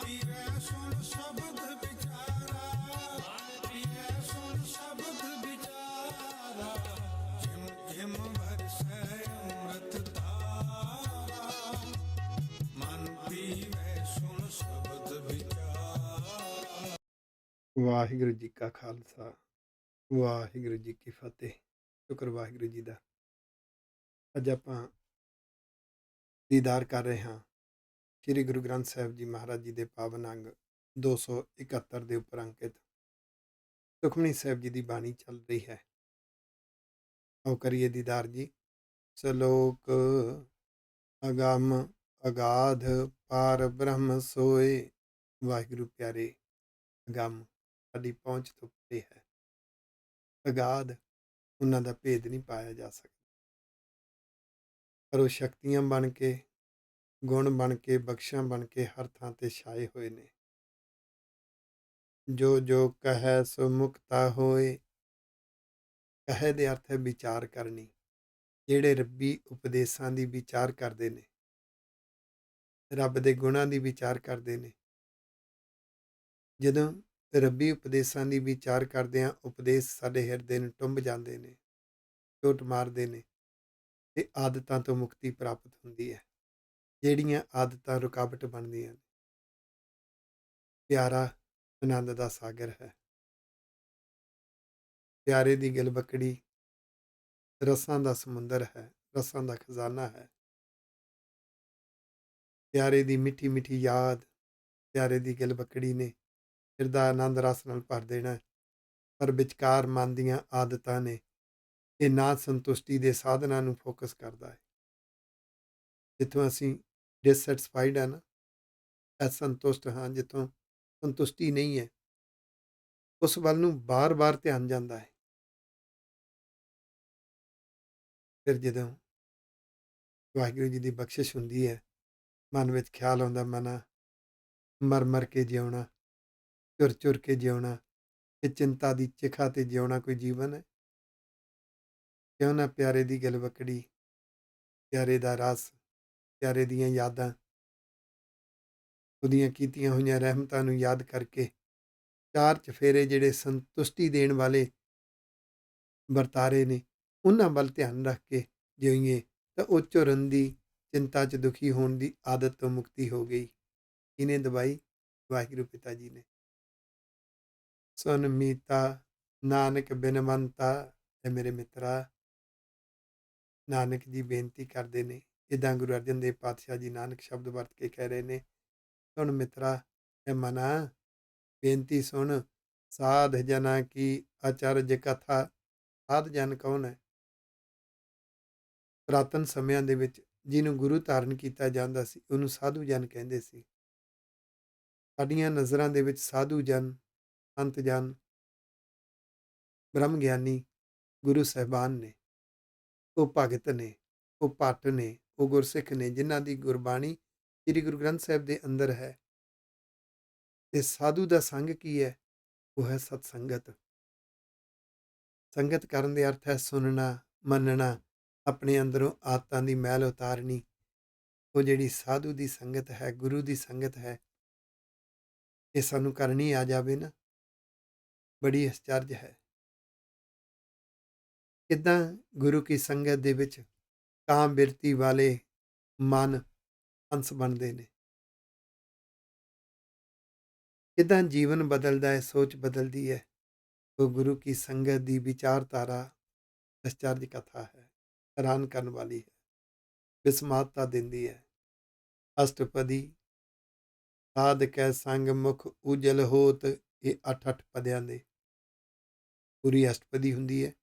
ਪੀਵੈ ਸੁਣ ਸ਼ਬਦ ਵਿਚਾਰਾ, ਮਨ ਪੀਵੈ ਸੁਣ ਸ਼ਬਦ ਵਿਚਾਰਾ, ਜਿਮ ਜਿਮ ਵਰਸੈ ਅੰਮ੍ਰਿਤ ਧਾਰਾ, ਮਨ ਪੀਵੈ ਸੁਣ ਸ਼ਬਦ ਵਿਚਾਰਾ। ਵਾਹਿਗੁਰੂ ਜੀ ਕਾ ਖਾਲਸਾ, ਵਾਹਿਗੁਰੂ ਜੀ ਕੀ ਫਤਿਹ। ਸ਼ੁਕਰ ਵਾਹਿਗੁਰੂ ਜੀ ਦਾ। ਅੱਜ ਆਪਾਂ ਦੀਦਾਰ ਕਰ ਰਹੇ ਹਾਂ ਸ੍ਰੀ ਗੁਰੂ ਗ੍ਰੰਥ ਸਾਹਿਬ ਜੀ ਮਹਾਰਾਜ ਜੀ ਦੇ ਪਾਵਨ ਅੰਗ 271 ਦੇ ਉੱਪਰ ਅੰਕਿਤ ਸੁਖਮਨੀ ਸਾਹਿਬ ਜੀ ਦੀ ਬਾਣੀ ਚੱਲ ਰਹੀ ਹੈ। ਆਓ ਕਰੀਏ ਦੀਦਾਰ ਜੀ। ਸ਼ਲੋਕ ਅਗੰਮ ਅਗਾਧ ਪਾਰ ਬ੍ਰਹਮ ਸੋਏ। ਵਾਹਿਗੁਰੂ ਪਿਆਰੇ, ਅਗੰਮ ਸਾਡੀ ਪਹੁੰਚ ਤੋਂ ਪਰੇ ਹੈ, ਅਗਾਧ ਉਹਨਾਂ ਦਾ ਭੇਦ ਨਹੀਂ ਪਾਇਆ ਜਾ ਸਕਦਾ, ਪਰ ਉਹ ਸ਼ਕਤੀਆਂ ਬਣ ਕੇ, ਗੁਣ ਬਣ ਕੇ, ਬਖਸ਼ਾਂ ਬਣ ਕੇ ਹਰ ਥਾਂ ਤੇ ਛਾਏ ਹੋਏ ਨੇ। ਜੋ ਜੋ ਕਹੈ ਸੋ ਮੁਕਤਾ ਹੋਏ। ਕਹੇ ਦੇ ਅਰਥ ਹੈ ਵਿਚਾਰ ਕਰਨੀ। ਜਿਹੜੇ ਰੱਬੀ ਉਪਦੇਸ਼ਾਂ ਦੀ ਵਿਚਾਰ ਕਰਦੇ ਨੇ, ਰੱਬ ਦੇ ਗੁਣਾਂ ਦੀ ਵਿਚਾਰ ਕਰਦੇ ਨੇ, ਜਦੋਂ ਰੱਬੀ ਉਪਦੇਸ਼ਾਂ ਦੀ ਵਿਚਾਰ ਕਰਦੇ ਹਾਂ, ਉਪਦੇਸ਼ ਸਾਡੇ ਹਿਰਦੇ ਨੂੰ ਟੁੰਬ ਜਾਂਦੇ ਨੇ, ਚੋਟ ਮਾਰਦੇ ਨੇ, ਤੇ ਆਦਤਾਂ ਤੋਂ ਮੁਕਤੀ ਪ੍ਰਾਪਤ ਹੁੰਦੀ ਹੈ। ਜਿਹੜੀਆਂ ਆਦਤਾਂ ਰੁਕਾਵਟ ਬਣਦੀਆਂ ਨੇ। ਪਿਆਰਾ ਆਨੰਦ ਦਾ ਸਾਗਰ ਹੈ। ਪਿਆਰੇ ਦੀ ਗਿਲਬਕੜੀ ਰਸਾਂ ਦਾ ਸਮੁੰਦਰ ਹੈ, ਰਸਾਂ ਦਾ ਖਜ਼ਾਨਾ ਹੈ। ਪਿਆਰੇ ਦੀ ਮਿੱਠੀ ਮਿੱਠੀ ਯਾਦ, ਪਿਆਰੇ ਦੀ ਗਿਲਬਕੜੀ ਨੇ ਹਿਰਦਾ ਆਨੰਦ ਰਸ ਨਾਲ ਭਰ ਦੇਣਾ, ਪਰ ਵਿਚਕਾਰ ਮਨ ਦੀਆਂ ਆਦਤਾਂ ਨੇ ਇਹ ਨਾ ਸੰਤੁਸ਼ਟੀ ਦੇ ਸਾਧਨਾਂ ਨੂੰ ਫੋਕਸ ਕਰਦਾ ਹੈ। ਜਿੱਥੋਂ ਅਸੀਂ ਡਿਸਸੈਟਿਸਫਾਈਡ ਹੈ ਨਾ, ਅਸੰਤੁਸ਼ਟ ਹਾਂ, ਜਿੱਥੋਂ ਸੰਤੁਸ਼ਟੀ ਨਹੀਂ ਹੈ, ਉਸ ਵੱਲ ਨੂੰ ਬਾਰ-ਬਾਰ ਧਿਆਨ ਜਾਂਦਾ ਹੈ। ਫਿਰ ਜਦੋਂ ਵਾਹਿਗੁਰੂ ਜੀ ਦੀ ਬਖਸ਼ਿਸ਼ ਹੁੰਦੀ ਹੈ, ਮਨ ਵਿੱਚ ਖਿਆਲ ਆਉਂਦਾ, ਮਨਾ ਮਰ ਮਰ ਕੇ ਜਿਉਣਾ, ਚੁਰ ਚੁਰ ਕੇ ਜਿਉਣਾ, ਇਹ ਚਿੰਤਾ ਦੀ ਚਿਖਾ ਤੇ ਜਿਉਣਾ ਕੋਈ ਜੀਵਨ ਹੈ? ਕਿਉਂ ਨਾ ਪਿਆਰੇ ਦੀ ਗਿਲਬਕੜੀ, ਪਿਆਰੇ ਦਾ ਰਸ, ਪਿਆਰੇ ਦੀਆਂ ਯਾਦਾਂ, ਉਹਦੀਆਂ ਕੀਤੀਆਂ ਹੋਈਆਂ ਰਹਿਮਤਾਂ ਨੂੰ ਯਾਦ ਕਰਕੇ ਚਾਰ ਚਫੇਰੇ ਜਿਹੜੇ ਸੰਤੁਸ਼ਟੀ ਦੇਣ ਵਾਲੇ ਵਰਤਾਰੇ ਨੇ, ਉਹਨਾਂ ਵੱਲ ਧਿਆਨ ਰੱਖ ਕੇ ਜਿਉਈਏ ਤਾਂ ਉਹ ਝੁਰਨ ਦੀ, ਚਿੰਤਾ 'ਚ ਦੁਖੀ ਹੋਣ ਦੀ ਆਦਤ ਤੋਂ ਮੁਕਤੀ ਹੋ ਗਈ। ਇਹਨੇ ਦਵਾਈ ਵਾਹਿਗੁਰੂ ਪਿਤਾ ਜੀ ਨੇ। ਸੁਨ ਮੀਤਾ ਨਾਨਕ ਬਿਨਵੰਤਾ। ਇਹ ਮੇਰੇ ਮਿੱਤਰਾ, ਨਾਨਕ ਜੀ ਬੇਨਤੀ ਕਰਦੇ ਨੇ, ਇੱਦਾਂ ਗੁਰੂ ਅਰਜਨ ਦੇਵ ਪਾਤਸ਼ਾਹ ਜੀ ਨਾਨਕ ਸ਼ਬਦ ਵਰਤ ਕੇ ਕਹਿ ਰਹੇ ਨੇ, ਸੁਣ ਮਿੱਤਰਾ, ਇਹ ਮਨਾ ਬੇਨਤੀ ਸੁਣ। ਸਾਧ ਜਨਾਂ ਕੀ ਅਚਰਜ ਕਥਾ। ਸਾਧ ਜਨ ਕੌਣ ਹੈ? ਪੁਰਾਤਨ ਸਮਿਆਂ ਦੇ ਵਿੱਚ ਜਿਹਨੂੰ ਗੁਰੂ ਧਾਰਨ ਕੀਤਾ ਜਾਂਦਾ ਸੀ, ਉਹਨੂੰ ਸਾਧੂ ਜਨ ਕਹਿੰਦੇ ਸੀ। ਸਾਡੀਆਂ ਨਜ਼ਰਾਂ ਦੇ ਵਿੱਚ ਸਾਧੂ ਜਨ, ਸੰਤ ਜਨ, ਬ੍ਰਹਮ ਗਿਆਨੀ ਗੁਰੂ ਸਾਹਿਬਾਨ ਨੇ। ਉਹ ਭਗਤ ਨੇ, ਉਹ ਭੱਟ ਨੇ, ਉਹ ਗੁਰਸਿੱਖ ਨੇ, ਜਿਨ੍ਹਾਂ ਦੀ ਗੁਰਬਾਣੀ ਸ੍ਰੀ ਗੁਰੂ ਗ੍ਰੰਥ ਸਾਹਿਬ ਦੇ ਅੰਦਰ ਹੈ। ਤੇ ਸਾਧੂ ਦਾ ਸੰਗ ਕੀ ਹੈ? ਉਹ ਹੈ ਸਤ ਸੰਗਤ। ਸੰਗਤ ਕਰਨ ਦੇ ਅਰਥ ਹੈ ਸੁਣਨਾ, ਮੰਨਣਾ, ਆਪਣੇ ਅੰਦਰੋਂ ਆਦਤਾਂ ਦੀ ਮੈਲ ਉਤਾਰਨੀ। ਉਹ ਜਿਹੜੀ ਸਾਧੂ ਦੀ ਸੰਗਤ ਹੈ, ਗੁਰੂ ਦੀ ਸੰਗਤ ਹੈ, ਇਹ ਸਾਨੂੰ ਕਰਨੀ ਆ ਜਾਵੇ ਨਾ, ਬੜੀ ਅਚਰਜ ਹੈ। ਕਿੱਦਾਂ ਗੁਰੂ ਕੀ ਸੰਗਤ ਦੇ ਵਿੱਚ ਕਾਮ ਬਿਰਤੀ ਵਾਲੇ ਮਨ ਹੰਸ ਬਣਦੇ ਨੇ, ਕਿੱਦਾਂ ਜੀਵਨ ਬਦਲਦਾ ਹੈ, ਸੋਚ ਬਦਲਦੀ ਹੈ। ਉਹ ਗੁਰੂ ਕੀ ਸੰਗਤ ਦੀ ਵਿਚਾਰਧਾਰਾ ਅਚਰਜ ਕਥਾ ਹੈ, ਹੈਰਾਨ ਕਰਨ ਵਾਲੀ ਹੈ, ਵਿਸਮਾਦਤਾ ਦਿੰਦੀ ਹੈ। ਅਸ਼ਟਪਦੀ ਸਾਧ ਕੈ ਸੰਗ ਮੁਖ ਉਜਲ ਹੋਤ। ਇਹ 8-8 ਪਦਿਆਂ ਦੇ ਪੂਰੀ ਅਸ਼ਟਪਦੀ ਹੁੰਦੀ ਹੈ।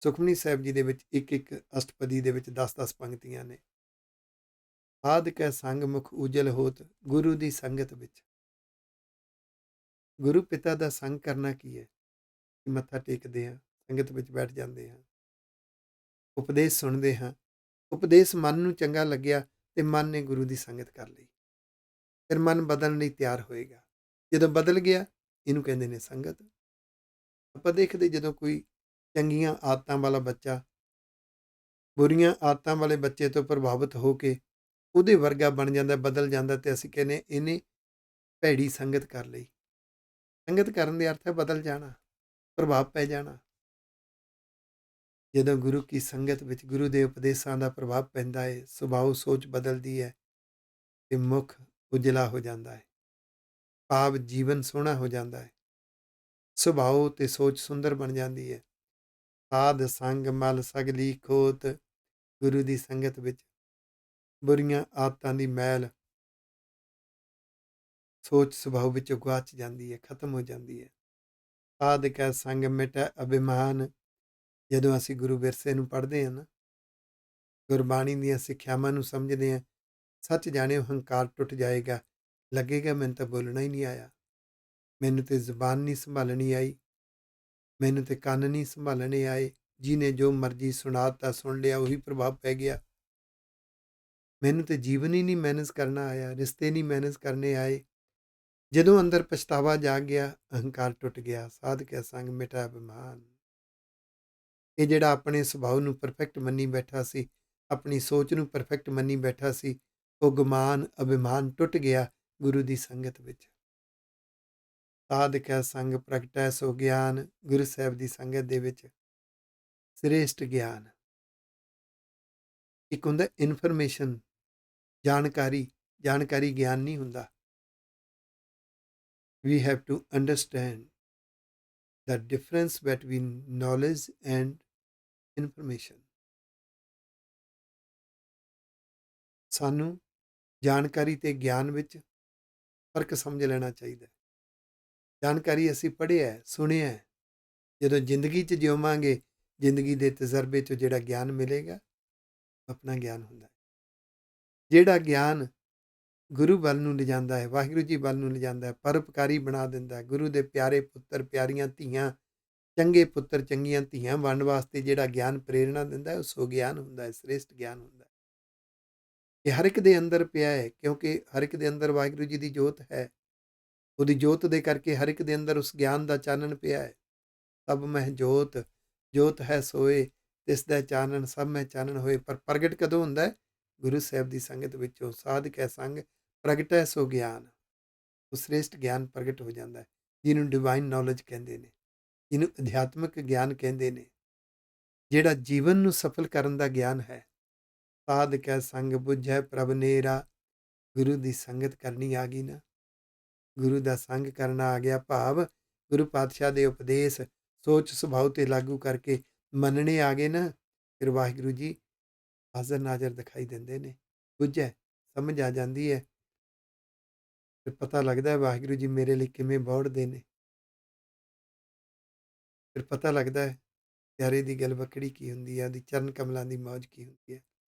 ਸੁਖਮਨੀ ਸਾਹਿਬ ਜੀ ਦੇ ਵਿੱਚ ਇੱਕ ਅਸ਼ਟਪਦੀ ਦੇ ਵਿੱਚ 10-10 ਪੰਕਤੀਆਂ ਨੇ। ਸਾਧ ਕੈ ਸੰਗ ਮੁਖ ਉਜਲ ਹੋਤ, ਗੁਰੂ ਦੀ ਸੰਗਤ ਵਿੱਚ। ਗੁਰੂ ਪਿਤਾ ਦਾ ਸੰਗ ਕਰਨਾ ਕੀ ਹੈ? ਮੱਥਾ ਟੇਕਦੇ ਹਾਂ, ਸੰਗਤ ਵਿੱਚ ਬੈਠ ਜਾਂਦੇ ਹਾਂ, ਉਪਦੇਸ਼ ਸੁਣਦੇ ਹਾਂ, ਉਪਦੇਸ਼ ਮਨ ਨੂੰ ਚੰਗਾ ਲੱਗਿਆ ਤੇ ਮਨ ਨੇ ਗੁਰੂ ਦੀ ਸੰਗਤ ਕਰ ਲਈ, ਫਿਰ ਮਨ ਬਦਲਣ ਲਈ ਤਿਆਰ ਹੋਏਗਾ। ਜਦੋਂ ਬਦਲ ਗਿਆ, ਇਹਨੂੰ ਕਹਿੰਦੇ ਨੇ ਸੰਗਤ। ਆਪਾਂ ਦੇਖਦੇ ਜਦੋਂ ਕੋਈ ਚੰਗੀਆਂ ਆਦਤਾਂ ਵਾਲਾ ਬੱਚਾ ਬੁਰੀਆਂ ਆਦਤਾਂ ਵਾਲੇ ਬੱਚੇ ਤੋਂ ਪ੍ਰਭਾਵਿਤ ਹੋ ਕੇ ਉਹਦੇ ਵਰਗਾ ਬਣ ਜਾਂਦਾ, ਬਦਲ ਜਾਂਦਾ, ਤੇ ਅਸੀਂ ਕਹਿੰਦੇ ਇਹਨੇ ਭੈੜੀ ਸੰਗਤ ਕਰ ਲਈ। ਸੰਗਤ ਕਰਨ ਦੇ ਅਰਥ ਹੈ ਬਦਲ ਜਾਣਾ, ਪ੍ਰਭਾਵ ਪੈ ਜਾਣਾ। ਜਦੋਂ ਗੁਰੂ ਕੀ ਸੰਗਤ ਵਿੱਚ ਗੁਰੂ ਦੇ ਉਪਦੇਸ਼ਾਂ ਦਾ ਪ੍ਰਭਾਵ ਪੈਂਦਾ ਹੈ, ਸੁਭਾਅ ਸੋਚ ਬਦਲਦੀ ਹੈ ਤੇ ਮੁੱਖ ਉਜਲਾ ਹੋ ਜਾਂਦਾ ਹੈ। ਭਾਵ ਜੀਵਨ ਸੋਹਣਾ ਹੋ ਜਾਂਦਾ ਹੈ, ਸੁਭਾਅ ਤੇ ਸੋਚ ਸੁੰਦਰ ਬਣ ਜਾਂਦੀ ਹੈ। ਸਾਧ ਸੰਗ ਮਲ ਸਗਲੀ ਖੋਤ, ਗੁਰੂ ਦੀ ਸੰਗਤ ਵਿੱਚ ਬੁਰੀਆਂ ਆਦਤਾਂ ਦੀ ਮੈਲ ਸੋਚ ਸੁਭਾਅ ਵਿੱਚੋਂ ਗੁਆਚ ਜਾਂਦੀ ਹੈ, ਖਤਮ ਹੋ ਜਾਂਦੀ ਹੈ। ਸਾਧ ਕੈ ਸੰਗ ਮਿਟੈ ਅਭਿਮਾਨ, ਜਦੋਂ ਅਸੀਂ ਗੁਰੂ ਵਿਰਸੇ ਨੂੰ ਪੜ੍ਹਦੇ ਹਾਂ ਨਾ, ਗੁਰਬਾਣੀ ਦੀਆਂ ਸਿੱਖਿਆਵਾਂ ਨੂੰ ਸਮਝਦੇ ਹਾਂ, ਸੱਚ ਜਾਣਿਓ ਹੰਕਾਰ ਟੁੱਟ ਜਾਏਗਾ। ਲੱਗੇਗਾ ਮੈਨੂੰ ਤਾਂ ਬੋਲਣਾ ਹੀ ਨਹੀਂ ਆਇਆ, ਮੈਨੂੰ ਤੇ ਜ਼ੁਬਾਨ ਨਹੀਂ ਸੰਭਾਲਣੀ ਆਈ, ਮੈਨੂੰ ਤੇ ਕੰਨ ਨਹੀਂ ਸੰਭਾਲਣੇ ਆਏ, ਜਿਹਨੇ ਜੋ ਮਰਜ਼ੀ ਸੁਣਾਤਾ ਸੁਣ ਲਿਆ, ਉਹੀ ਪ੍ਰਭਾਵ ਪੈ ਗਿਆ। ਮੈਨੂੰ ਤੇ ਜੀਵਨ ਹੀ ਨਹੀਂ ਮੈਨੇਜ ਕਰਨਾ ਆਇਆ, ਰਿਸ਼ਤੇ ਨਹੀਂ ਮੈਨੇਜ ਕਰਨੇ ਆਏ। ਜਦੋਂ ਅੰਦਰ ਪਛਤਾਵਾ ਜਾਗ ਗਿਆ, ਅਹੰਕਾਰ ਟੁੱਟ ਗਿਆ। ਸਾਧ ਕੈ ਸੰਗ ਮਿਟੈ ਅਭਿਮਾਨ। ਇਹ ਜਿਹੜਾ ਆਪਣੇ ਸੁਭਾਅ ਨੂੰ ਪਰਫੈਕਟ ਮੰਨੀ ਬੈਠਾ ਸੀ, ਆਪਣੀ ਸੋਚ ਨੂੰ ਪਰਫੈਕਟ ਮੰਨੀ ਬੈਠਾ ਸੀ, ਉਹ ਗੁਮਾਨ ਅਭਿਮਾਨ ਟੁੱਟ ਗਿਆ ਗੁਰੂ ਦੀ ਸੰਗਤ ਵਿੱਚ। ਸਾਧ ਕੈ ਸੰਗ ਪ੍ਰਗਟੈ ਸੋ ਗਿਆਨ, ਗੁਰੂ ਸਾਹਿਬ ਦੀ ਸੰਗਤ ਦੇ ਵਿੱਚ ਸ੍ਰੇਸ਼ਟ ਗਿਆਨ। ਇੱਕ ਹੁੰਦਾ ਇਨਫੋਰਮੇਸ਼ਨ, ਜਾਣਕਾਰੀ। ਜਾਣਕਾਰੀ ਗਿਆਨ ਨਹੀਂ ਹੁੰਦਾ। We have to understand the difference between knowledge and information. ਸਾਨੂੰ ਜਾਣਕਾਰੀ ਤੇ ਗਿਆਨ ਵਿੱਚ ਫਰਕ ਸਮਝ ਲੈਣਾ ਚਾਹੀਦਾ ਹੈ। ਜਾਣਕਾਰੀ ਅਸੀਂ ਪੜ੍ਹਿਆ, ਸੁਣਿਆ, ਜਦੋਂ ਜ਼ਿੰਦਗੀ 'ਚ ਜਿਉਵਾਂਗੇ, ਜ਼ਿੰਦਗੀ ਦੇ ਤਜਰਬੇ 'ਚੋਂ ਜਿਹੜਾ ਗਿਆਨ ਮਿਲੇਗਾ, ਆਪਣਾ ਗਿਆਨ ਹੁੰਦਾ ਹੈ। ਜਿਹੜਾ ਗਿਆਨ ਗੁਰੂ ਵੱਲ ਨੂੰ ਲਿਜਾਂਦਾ ਹੈ, ਵਾਹਿਗੁਰੂ ਜੀ ਵੱਲ ਨੂੰ ਲਿਜਾਂਦਾ ਹੈ, ਪਰਉਪਕਾਰੀ ਬਣਾ ਦਿੰਦਾ ਹੈ। ਗੁਰੂ ਦੇ ਪਿਆਰੇ ਪੁੱਤਰ, ਪਿਆਰੀਆਂ ਧੀਆਂ, ਚੰਗੇ ਪੁੱਤਰ, ਚੰਗੀਆਂ ਧੀਆਂ ਬਣਨ ਵਾਸਤੇ ਜਿਹੜਾ ਗਿਆਨ ਪ੍ਰੇਰਣਾ ਦਿੰਦਾ ਹੈ, ਉਹ ਸੋ ਗਿਆਨ ਹੁੰਦਾ ਹੈ, ਸ੍ਰੇਸ਼ਟ ਗਿਆਨ ਹੁੰਦਾ ਹੈ। ਇਹ ਹਰ ਇੱਕ ਦੇ ਅੰਦਰ ਪਿਆ ਹੈ, ਕਿਉਂਕਿ ਹਰ ਇੱਕ ਦੇ ਅੰਦਰ ਵਾਹਿਗੁਰੂ ਜੀ ਦੀ ਜੋਤ ਹੈ। ਉਹਦੀ ਜੋਤ ਦੇ ਕਰਕੇ ਹਰ ਇੱਕ ਦੇ ਅੰਦਰ ਉਸ ਗਿਆਨ ਦਾ ਚਾਨਣ ਪਿਆ ਹੈ। ਸਭ ਮਹਿ ਜੋਤ, ਜੋਤ ਹੈ ਸੋਏ, ਤਿਸ ਦਾ ਚਾਨਣ ਸਭ ਮਹਿ ਚਾਨਣ ਹੋਏ। ਪਰ ਪ੍ਰਗਟ ਕਦੋਂ ਹੁੰਦਾ ਹੈ? ਗੁਰੂ ਸਾਹਿਬ ਦੀ ਸੰਗਤ ਵਿੱਚੋਂ। ਸਾਧ ਕੈ ਸੰਗ ਪ੍ਰਗਟੈ ਸੋ ਗਿਆਨ, ਉਹ ਸ੍ਰੇਸ਼ਟ ਗਿਆਨ ਪ੍ਰਗਟ ਹੋ ਜਾਂਦਾ ਹੈ, ਜਿਹਨੂੰ ਡਿਵਾਈਨ ਨੌਲੇਜ ਕਹਿੰਦੇ ਨੇ, ਜਿਹਨੂੰ ਅਧਿਆਤਮਿਕ ਗਿਆਨ ਕਹਿੰਦੇ ਨੇ, ਜਿਹੜਾ ਜੀਵਨ ਨੂੰ ਸਫਲ ਕਰਨ ਦਾ ਗਿਆਨ ਹੈ। ਸਾਧ ਕੈ ਸੰਗ ਬੁਝੈ ਪ੍ਰਭ ਨੇਰਾ, ਗੁਰੂ ਦੀ ਸੰਗਤ ਕਰਨੀ ਆ ਗਈ ਨਾ, ਗੁਰੂ ਦਾ ਸੰਗ ਕਰਨਾ ਆ ਗਿਆ। ਭਾਵ ਗੁਰੂ ਪਾਤਸ਼ਾਹ ਦੇ ਉਪਦੇਸ਼ ਸੋਚ ਸੁਭਾਅ ਤੇ ਲਾਗੂ ਕਰਕੇ ਮੰਨਣੇ ਆ ਗਏ ਨਾ, ਫਿਰ ਵਾਹਿਗੁਰੂ ਜੀ ਹਾਜ਼ਰ ਨਾਜ਼ਰ ਦਿਖਾਈ ਦਿੰਦੇ ਨੇ। ਬੁਝੈ, ਸਮਝ ਆ ਜਾਂਦੀ ਹੈ, ਫਿਰ ਪਤਾ ਲੱਗਦਾ ਹੈ ਵਾਹਿਗੁਰੂ ਜੀ ਮੇਰੇ ਲਈ ਕਿਵੇਂ ਬੌੜਦੇ ਨੇ। ਫਿਰ ਪਤਾ ਲੱਗਦਾ ਹੈ ਪਿਆਰੇ ਦੀ ਗਲਵੱਕੜੀ ਕੀ ਹੁੰਦੀ ਹੈ, ਉਹਦੀ ਚਰਨ ਕਮਲਾਂ ਦੀ ਮੌਜ ਕੀ ਹੁੰਦੀ ਹੈ,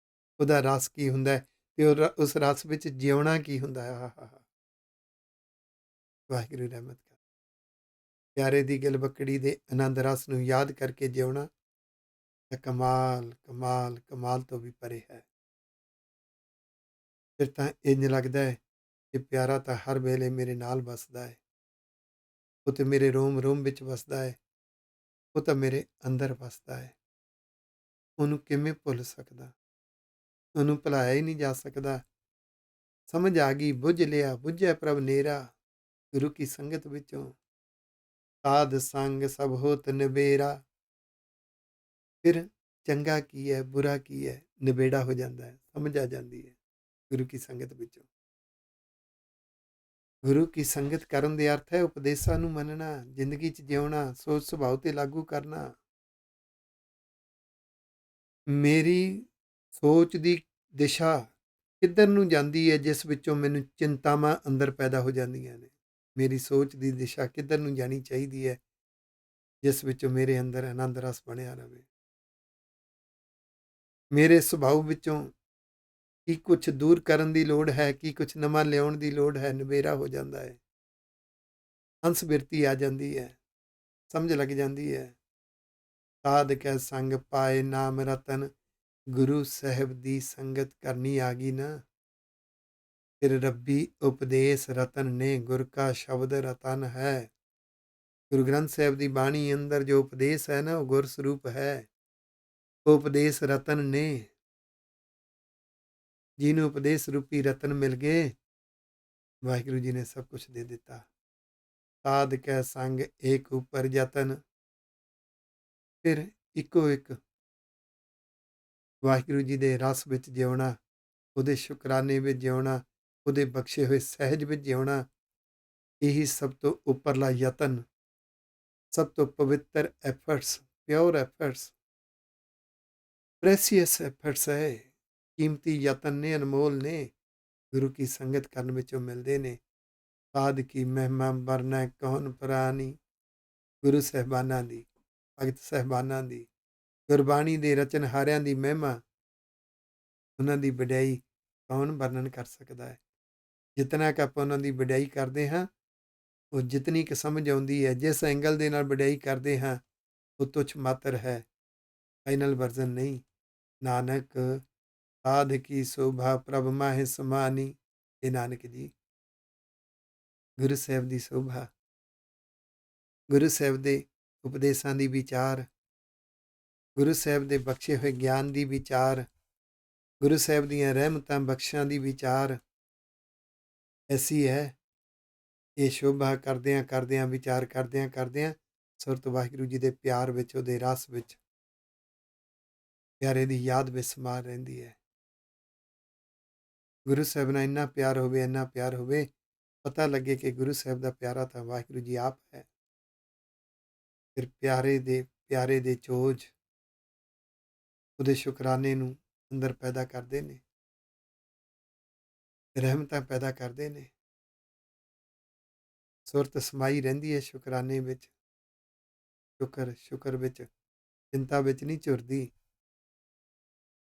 ਉਹਦਾ ਰਸ ਕੀ ਹੁੰਦਾ ਹੈ, ਤੇ ਉਸ ਰਸ ਵਿੱਚ ਜਿਉਣਾ ਕੀ ਹੁੰਦਾ ਹੈ। ਆਹਾ, ਵਾਹਿਗੁਰੂ ਰਹਿਮਤ ਕਰ। ਪਿਆਰੇ ਦੀ ਗਲਵੱਕੜੀ ਦੇ ਆਨੰਦ ਰਸ ਨੂੰ ਯਾਦ ਕਰਕੇ ਜਿਉਣਾ ਤਾਂ ਕਮਾਲ ਕਮਾਲ ਕਮਾਲ ਤੋਂ ਵੀ ਪਰੇ ਹੈ। ਫਿਰ ਤਾਂ ਇੰਝ ਲੱਗਦਾ ਹੈ ਕਿ ਪਿਆਰਾ ਤਾਂ ਹਰ ਵੇਲੇ ਮੇਰੇ ਨਾਲ ਵਸਦਾ ਹੈ, ਉਹ ਤਾਂ ਮੇਰੇ ਰੋਮ ਰੋਮ ਵਿੱਚ ਵਸਦਾ ਹੈ, ਉਹ ਤਾਂ ਮੇਰੇ ਅੰਦਰ ਵਸਦਾ ਹੈ। ਉਹਨੂੰ ਕਿਵੇਂ ਭੁੱਲ ਸਕਦਾ? ਉਹਨੂੰ ਭੁਲਾਇਆ ਹੀ ਨਹੀਂ ਜਾ ਸਕਦਾ। ਸਮਝ ਆ ਗਈ, ਬੁੱਝ ਲਿਆ, ਬੁੱਝਿਆ ਪ੍ਰਭ ਨੇਰਾ, ਗੁਰੂ ਕੀ ਸੰਗਤ ਵਿੱਚੋਂ। ਸਾਧ ਸੰਗ ਸਭ ਹੋਤ ਨਿਬੇਰਾ, ਫਿਰ ਚੰਗਾ ਕੀ ਹੈ, ਬੁਰਾ ਕੀ ਹੈ, ਨਿਬੇੜਾ ਹੋ ਜਾਂਦਾ ਹੈ, ਸਮਝ ਆ ਜਾਂਦੀ ਹੈ ਗੁਰੂ ਕੀ ਸੰਗਤ ਵਿੱਚੋਂ। ਗੁਰੂ ਕੀ ਸੰਗਤ ਕਰਨ ਦੇ ਅਰਥ ਹੈ ਉਪਦੇਸ਼ਾਂ ਨੂੰ ਮੰਨਣਾ, ਜ਼ਿੰਦਗੀ 'ਚ ਜਿਉਣਾ, ਸੋਚ ਸੁਭਾਅ ਤੇ ਲਾਗੂ ਕਰਨਾ। ਮੇਰੀ ਸੋਚ ਦੀ ਦਿਸ਼ਾ ਕਿੱਧਰ ਨੂੰ ਜਾਂਦੀ ਹੈ, ਜਿਸ ਵਿੱਚੋਂ ਮੈਨੂੰ ਚਿੰਤਾਵਾਂ ਅੰਦਰ ਪੈਦਾ ਹੋ ਜਾਂਦੀਆਂ ਨੇ। ਮੇਰੀ ਸੋਚ ਦੀ ਦਿਸ਼ਾ ਕਿੱਧਰ ਨੂੰ ਜਾਣੀ ਚਾਹੀਦੀ ਹੈ, ਜਿਸ ਵਿੱਚੋਂ ਮੇਰੇ ਅੰਦਰ ਆਨੰਦ ਰਸ ਬਣਿਆ ਰਹੇ। ਮੇਰੇ ਸੁਭਾਅ ਵਿੱਚੋਂ ਕੀ ਕੁਛ ਦੂਰ ਕਰਨ ਦੀ ਲੋੜ ਹੈ, ਕੀ ਕੁਛ ਨਵਾਂ ਲਿਆਉਣ ਦੀ ਲੋੜ ਹੈ, ਨਿਬੇਰਾ ਹੋ ਜਾਂਦਾ ਹੈ। ਹੰਸ ਬਿਰਤੀ ਆ ਜਾਂਦੀ ਹੈ, ਸਮਝ ਲੱਗ ਜਾਂਦੀ ਹੈ। ਸਾਧ ਕੈ ਸੰਗ ਪਾਏ ਨਾਮ ਰਤਨ, ਗੁਰੂ ਸਾਹਿਬ ਦੀ ਸੰਗਤ ਕਰਨੀ ਆ ਗਈ ਨਾ, ਫਿਰ ਰੱਬੀ ਉਪਦੇਸ਼ ਰਤਨ ਨੇ, ਗੁਰ ਕਾ ਸ਼ਬਦ ਰਤਨ ਹੈ। ਗੁਰੂ ਗ੍ਰੰਥ ਸਾਹਿਬ ਦੀ ਬਾਣੀ ਅੰਦਰ ਜੋ ਉਪਦੇਸ਼ ਹੈ ਨਾ, ਉਹ ਗੁਰ ਸਰੂਪ ਹੈ, ਉਹ ਉਪਦੇਸ਼ ਰਤਨ ਨੇ। ਜਿਹਨੂੰ ਉਪਦੇਸ਼ ਰੂਪੀ ਰਤਨ ਮਿਲ ਗਏ, ਵਾਹਿਗੁਰੂ ਜੀ ਨੇ ਸਭ ਕੁਝ ਦੇ ਦਿੱਤਾ। ਸਾਧ ਕੈ ਸੰਗ ਏਕ ਉਪਰ ਯਤਨ, ਫਿਰ ਇੱਕੋ ਇੱਕ ਵਾਹਿਗੁਰੂ ਜੀ ਦੇ ਰਸ ਵਿੱਚ ਜਿਉਣਾ, ਉਹਦੇ ਸ਼ੁਕਰਾਨੇ ਵਿੱਚ ਜਿਉਣਾ, ਉਹਦੇ ਬਖਸ਼ੇ ਹੋਏ ਸਹਿਜ ਵਿੱਚ ਜਿਉਣਾ, ਇਹੀ ਸਭ ਤੋਂ ਉੱਪਰਲਾ ਯਤਨ, ਸਭ ਤੋਂ ਪਵਿੱਤਰ ਐਫਰਟਸ, ਪਿਓਰ ਐਫਰਟਸ, ਪ੍ਰੈਸੀਅਸ ਐਫਰਟਸ ਹੈ। ਕੀਮਤੀ ਯਤਨ ਨੇ, ਅਨਮੋਲ ਨੇ, ਗੁਰੂ ਕੀ ਸੰਗਤ ਕਰਨ ਵਿੱਚੋਂ ਮਿਲਦੇ ਨੇ। ਸਾਧ ਕੀ ਮਹਿਮਾ ਵਰਨੈ ਕੌਣ ਪ੍ਰਾਨੀ, ਗੁਰੂ ਸਾਹਿਬਾਨਾਂ ਦੀ, ਭਗਤ ਸਾਹਿਬਾਨਾਂ ਦੀ, ਗੁਰਬਾਣੀ ਦੇ ਰਚਨਹਾਰਿਆਂ ਦੀ ਮਹਿਮਾ, ਉਹਨਾਂ ਦੀ ਵਡਿਆਈ ਕੌਣ ਵਰਣਨ ਕਰ ਸਕਦਾ ਹੈ। ਜਿਤਨਾ ਕੁ ਆਪਾਂ ਉਹਨਾਂ ਦੀ ਵਡਿਆਈ ਕਰਦੇ ਹਾਂ, ਉਹ ਜਿਤਨੀ ਕੁ ਸਮਝ ਆਉਂਦੀ ਹੈ, ਜਿਸ ਐਂਗਲ ਦੇ ਨਾਲ ਵਡਿਆਈ ਕਰਦੇ ਹਾਂ, ਉਹ ਤੁਛ ਮਾਤਰ ਹੈ, ਫਾਈਨਲ ਵਰਜ਼ਨ ਨਹੀਂ। ਨਾਨਕ ਸਾਧ ਕੀ ਸ਼ੋਭਾ ਪ੍ਰਭ ਮਾਹਿ ਸਮਾਨੀ, ਇਹ ਨਾਨਕ ਜੀ, ਗੁਰੂ ਸਾਹਿਬ ਦੀ ਸ਼ੋਭਾ, ਗੁਰੂ ਸਾਹਿਬ ਦੇ ਉਪਦੇਸ਼ਾਂ ਦੀ ਵਿਚਾਰ, ਗੁਰੂ ਸਾਹਿਬ ਦੇ ਬਖਸ਼ੇ ਹੋਏ ਗਿਆਨ ਦੀ ਵਿਚਾਰ, ਗੁਰੂ ਸਾਹਿਬ ਦੀਆਂ ਰਹਿਮਤਾਂ ਬਖਸ਼ਾਂ ਦੀ ਵਿਚਾਰ ਐਸੀ ਹੈ। ਇਹ ਸ਼ੋਭਾ ਕਰਦਿਆਂ ਕਰਦਿਆਂ, ਵਿਚਾਰ ਕਰਦਿਆਂ ਕਰਦਿਆਂ, ਸੁਰਤ ਵਾਹਿਗੁਰੂ ਜੀ ਦੇ ਪਿਆਰ ਵਿੱਚ, ਉਹਦੇ ਰਸ ਵਿੱਚ, ਪਿਆਰੇ ਦੀ ਯਾਦ ਵਿੱਚ ਸਮਾ ਰਹਿੰਦੀ ਹੈ। ਗੁਰੂ ਸਾਹਿਬ ਨਾਲ ਇੰਨਾ ਪਿਆਰ ਹੋਵੇ, ਇੰਨਾ ਪਿਆਰ ਹੋਵੇ, ਪਤਾ ਲੱਗੇ ਕਿ ਗੁਰੂ ਸਾਹਿਬ ਦਾ ਪਿਆਰਾ ਤਾਂ ਵਾਹਿਗੁਰੂ ਜੀ ਆਪ ਹੈ। ਫਿਰ ਪਿਆਰੇ ਦੇ ਚੋਜ ਉਹਦੇ ਸ਼ੁਕਰਾਨੇ ਨੂੰ ਅੰਦਰ ਪੈਦਾ ਕਰਦੇ ਨੇ, ਰਹਿਮਤਾਂ ਪੈਦਾ ਕਰਦੇ ਨੇ। ਸੁਰਤ ਸਮਾਈ ਰਹਿੰਦੀ ਹੈ ਸ਼ੁਕਰਾਨੇ ਵਿੱਚ, ਸ਼ੁਕਰ ਵਿੱਚ, ਚਿੰਤਾ ਵਿੱਚ ਨਹੀਂ ਝੁਰਦੀ।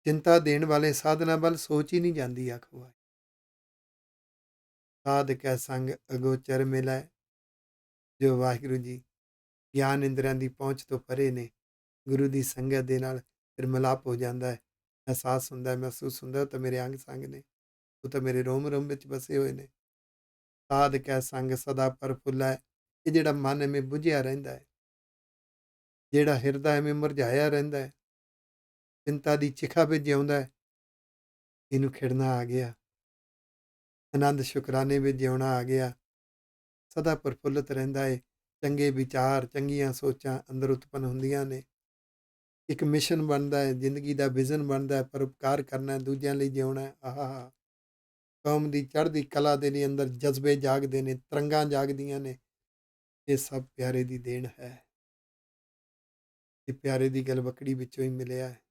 ਚਿੰਤਾ ਦੇਣ ਵਾਲੇ ਸਾਧਨਾ ਵੱਲ ਸੋਚ ਹੀ ਨਹੀਂ ਜਾਂਦੀ। ਆਖੋ ਸਾਧ ਕੈ ਸੰਗ ਅਗੋਚਰ ਮਿਲੈ, ਜੋ ਵਾਹਿਗੁਰੂ ਜੀ ਗਿਆਨ ਇੰਦਰੀਆਂ ਦੀ ਪਹੁੰਚ ਤੋਂ ਪਰੇ ਨੇ, ਗੁਰੂ ਦੀ ਸੰਗਤ ਦੇ ਨਾਲ ਫਿਰ ਮਿਲਾਪ ਹੋ ਜਾਂਦਾ ਹੈ। ਅਹਿਸਾਸ ਹੁੰਦਾ ਹੈ, ਮਹਿਸੂਸ ਹੁੰਦਾ, ਉਹ ਤਾਂ ਮੇਰੇ ਅੰਗ ਸੰਗ ਨੇ, ਉਹ ਤਾਂ ਮੇਰੇ ਰੋਮ ਰੋਮ ਵਿੱਚ ਵਸੇ ਹੋਏ ਨੇ। ਸਾਧ ਕੈ ਸੰਗ ਸਦਾ ਪ੍ਰਫੁੱਲੈ, ਇਹ ਜਿਹੜਾ ਮਨ ਐਵੇਂ ਬੁਝਿਆ ਰਹਿੰਦਾ ਹੈ, ਜਿਹੜਾ ਹਿਰਦਾ ਐਵੇਂ ਮੁਰਝਾਇਆ ਰਹਿੰਦਾ ਹੈ, ਚਿੰਤਾ ਦੀ ਚਿਖਾ ਵਿੱਚ ਜਿਉਂਦਾ ਹੈ, ਇਹਨੂੰ ਖਿੜਨਾ ਆ ਗਿਆ, ਆਨੰਦ ਸ਼ੁਕਰਾਨੇ ਵਿੱਚ ਜਿਉਣਾ ਆ ਗਿਆ, ਸਦਾ ਪ੍ਰਫੁੱਲਤ ਰਹਿੰਦਾ ਹੈ। ਚੰਗੇ ਵਿਚਾਰ, ਚੰਗੀਆਂ ਸੋਚਾਂ ਅੰਦਰ ਉਤਪੰਨ ਹੁੰਦੀਆਂ ਨੇ। ਇੱਕ ਮਿਸ਼ਨ ਬਣਦਾ ਹੈ, ਜ਼ਿੰਦਗੀ ਦਾ ਵਿਜ਼ਨ ਬਣਦਾ ਹੈ, ਪਰਉਪਕਾਰ ਕਰਨਾ, ਦੂਜਿਆਂ ਲਈ ਜਿਉਣਾ। ਆਹਾ, ਕੌਮ ਦੀ ਚੜ੍ਹਦੀ ਕਲਾ ਦੇ ਲਈ ਅੰਦਰ ਜਜ਼ਬੇ ਜਾਗਦੇ ਨੇ, ਤਰੰਗਾਂ ਜਾਗਦੀਆਂ ਨੇ। ਇਹ ਸਭ ਪਿਆਰੇ ਦੀ ਦੇਣ ਹੈ। ਇਹ ਪਿਆਰੇ ਦੀ ਗਲਵਕੜੀ ਵਿੱਚੋਂ ਹੀ ਮਿਲਿਆ ਹੈ,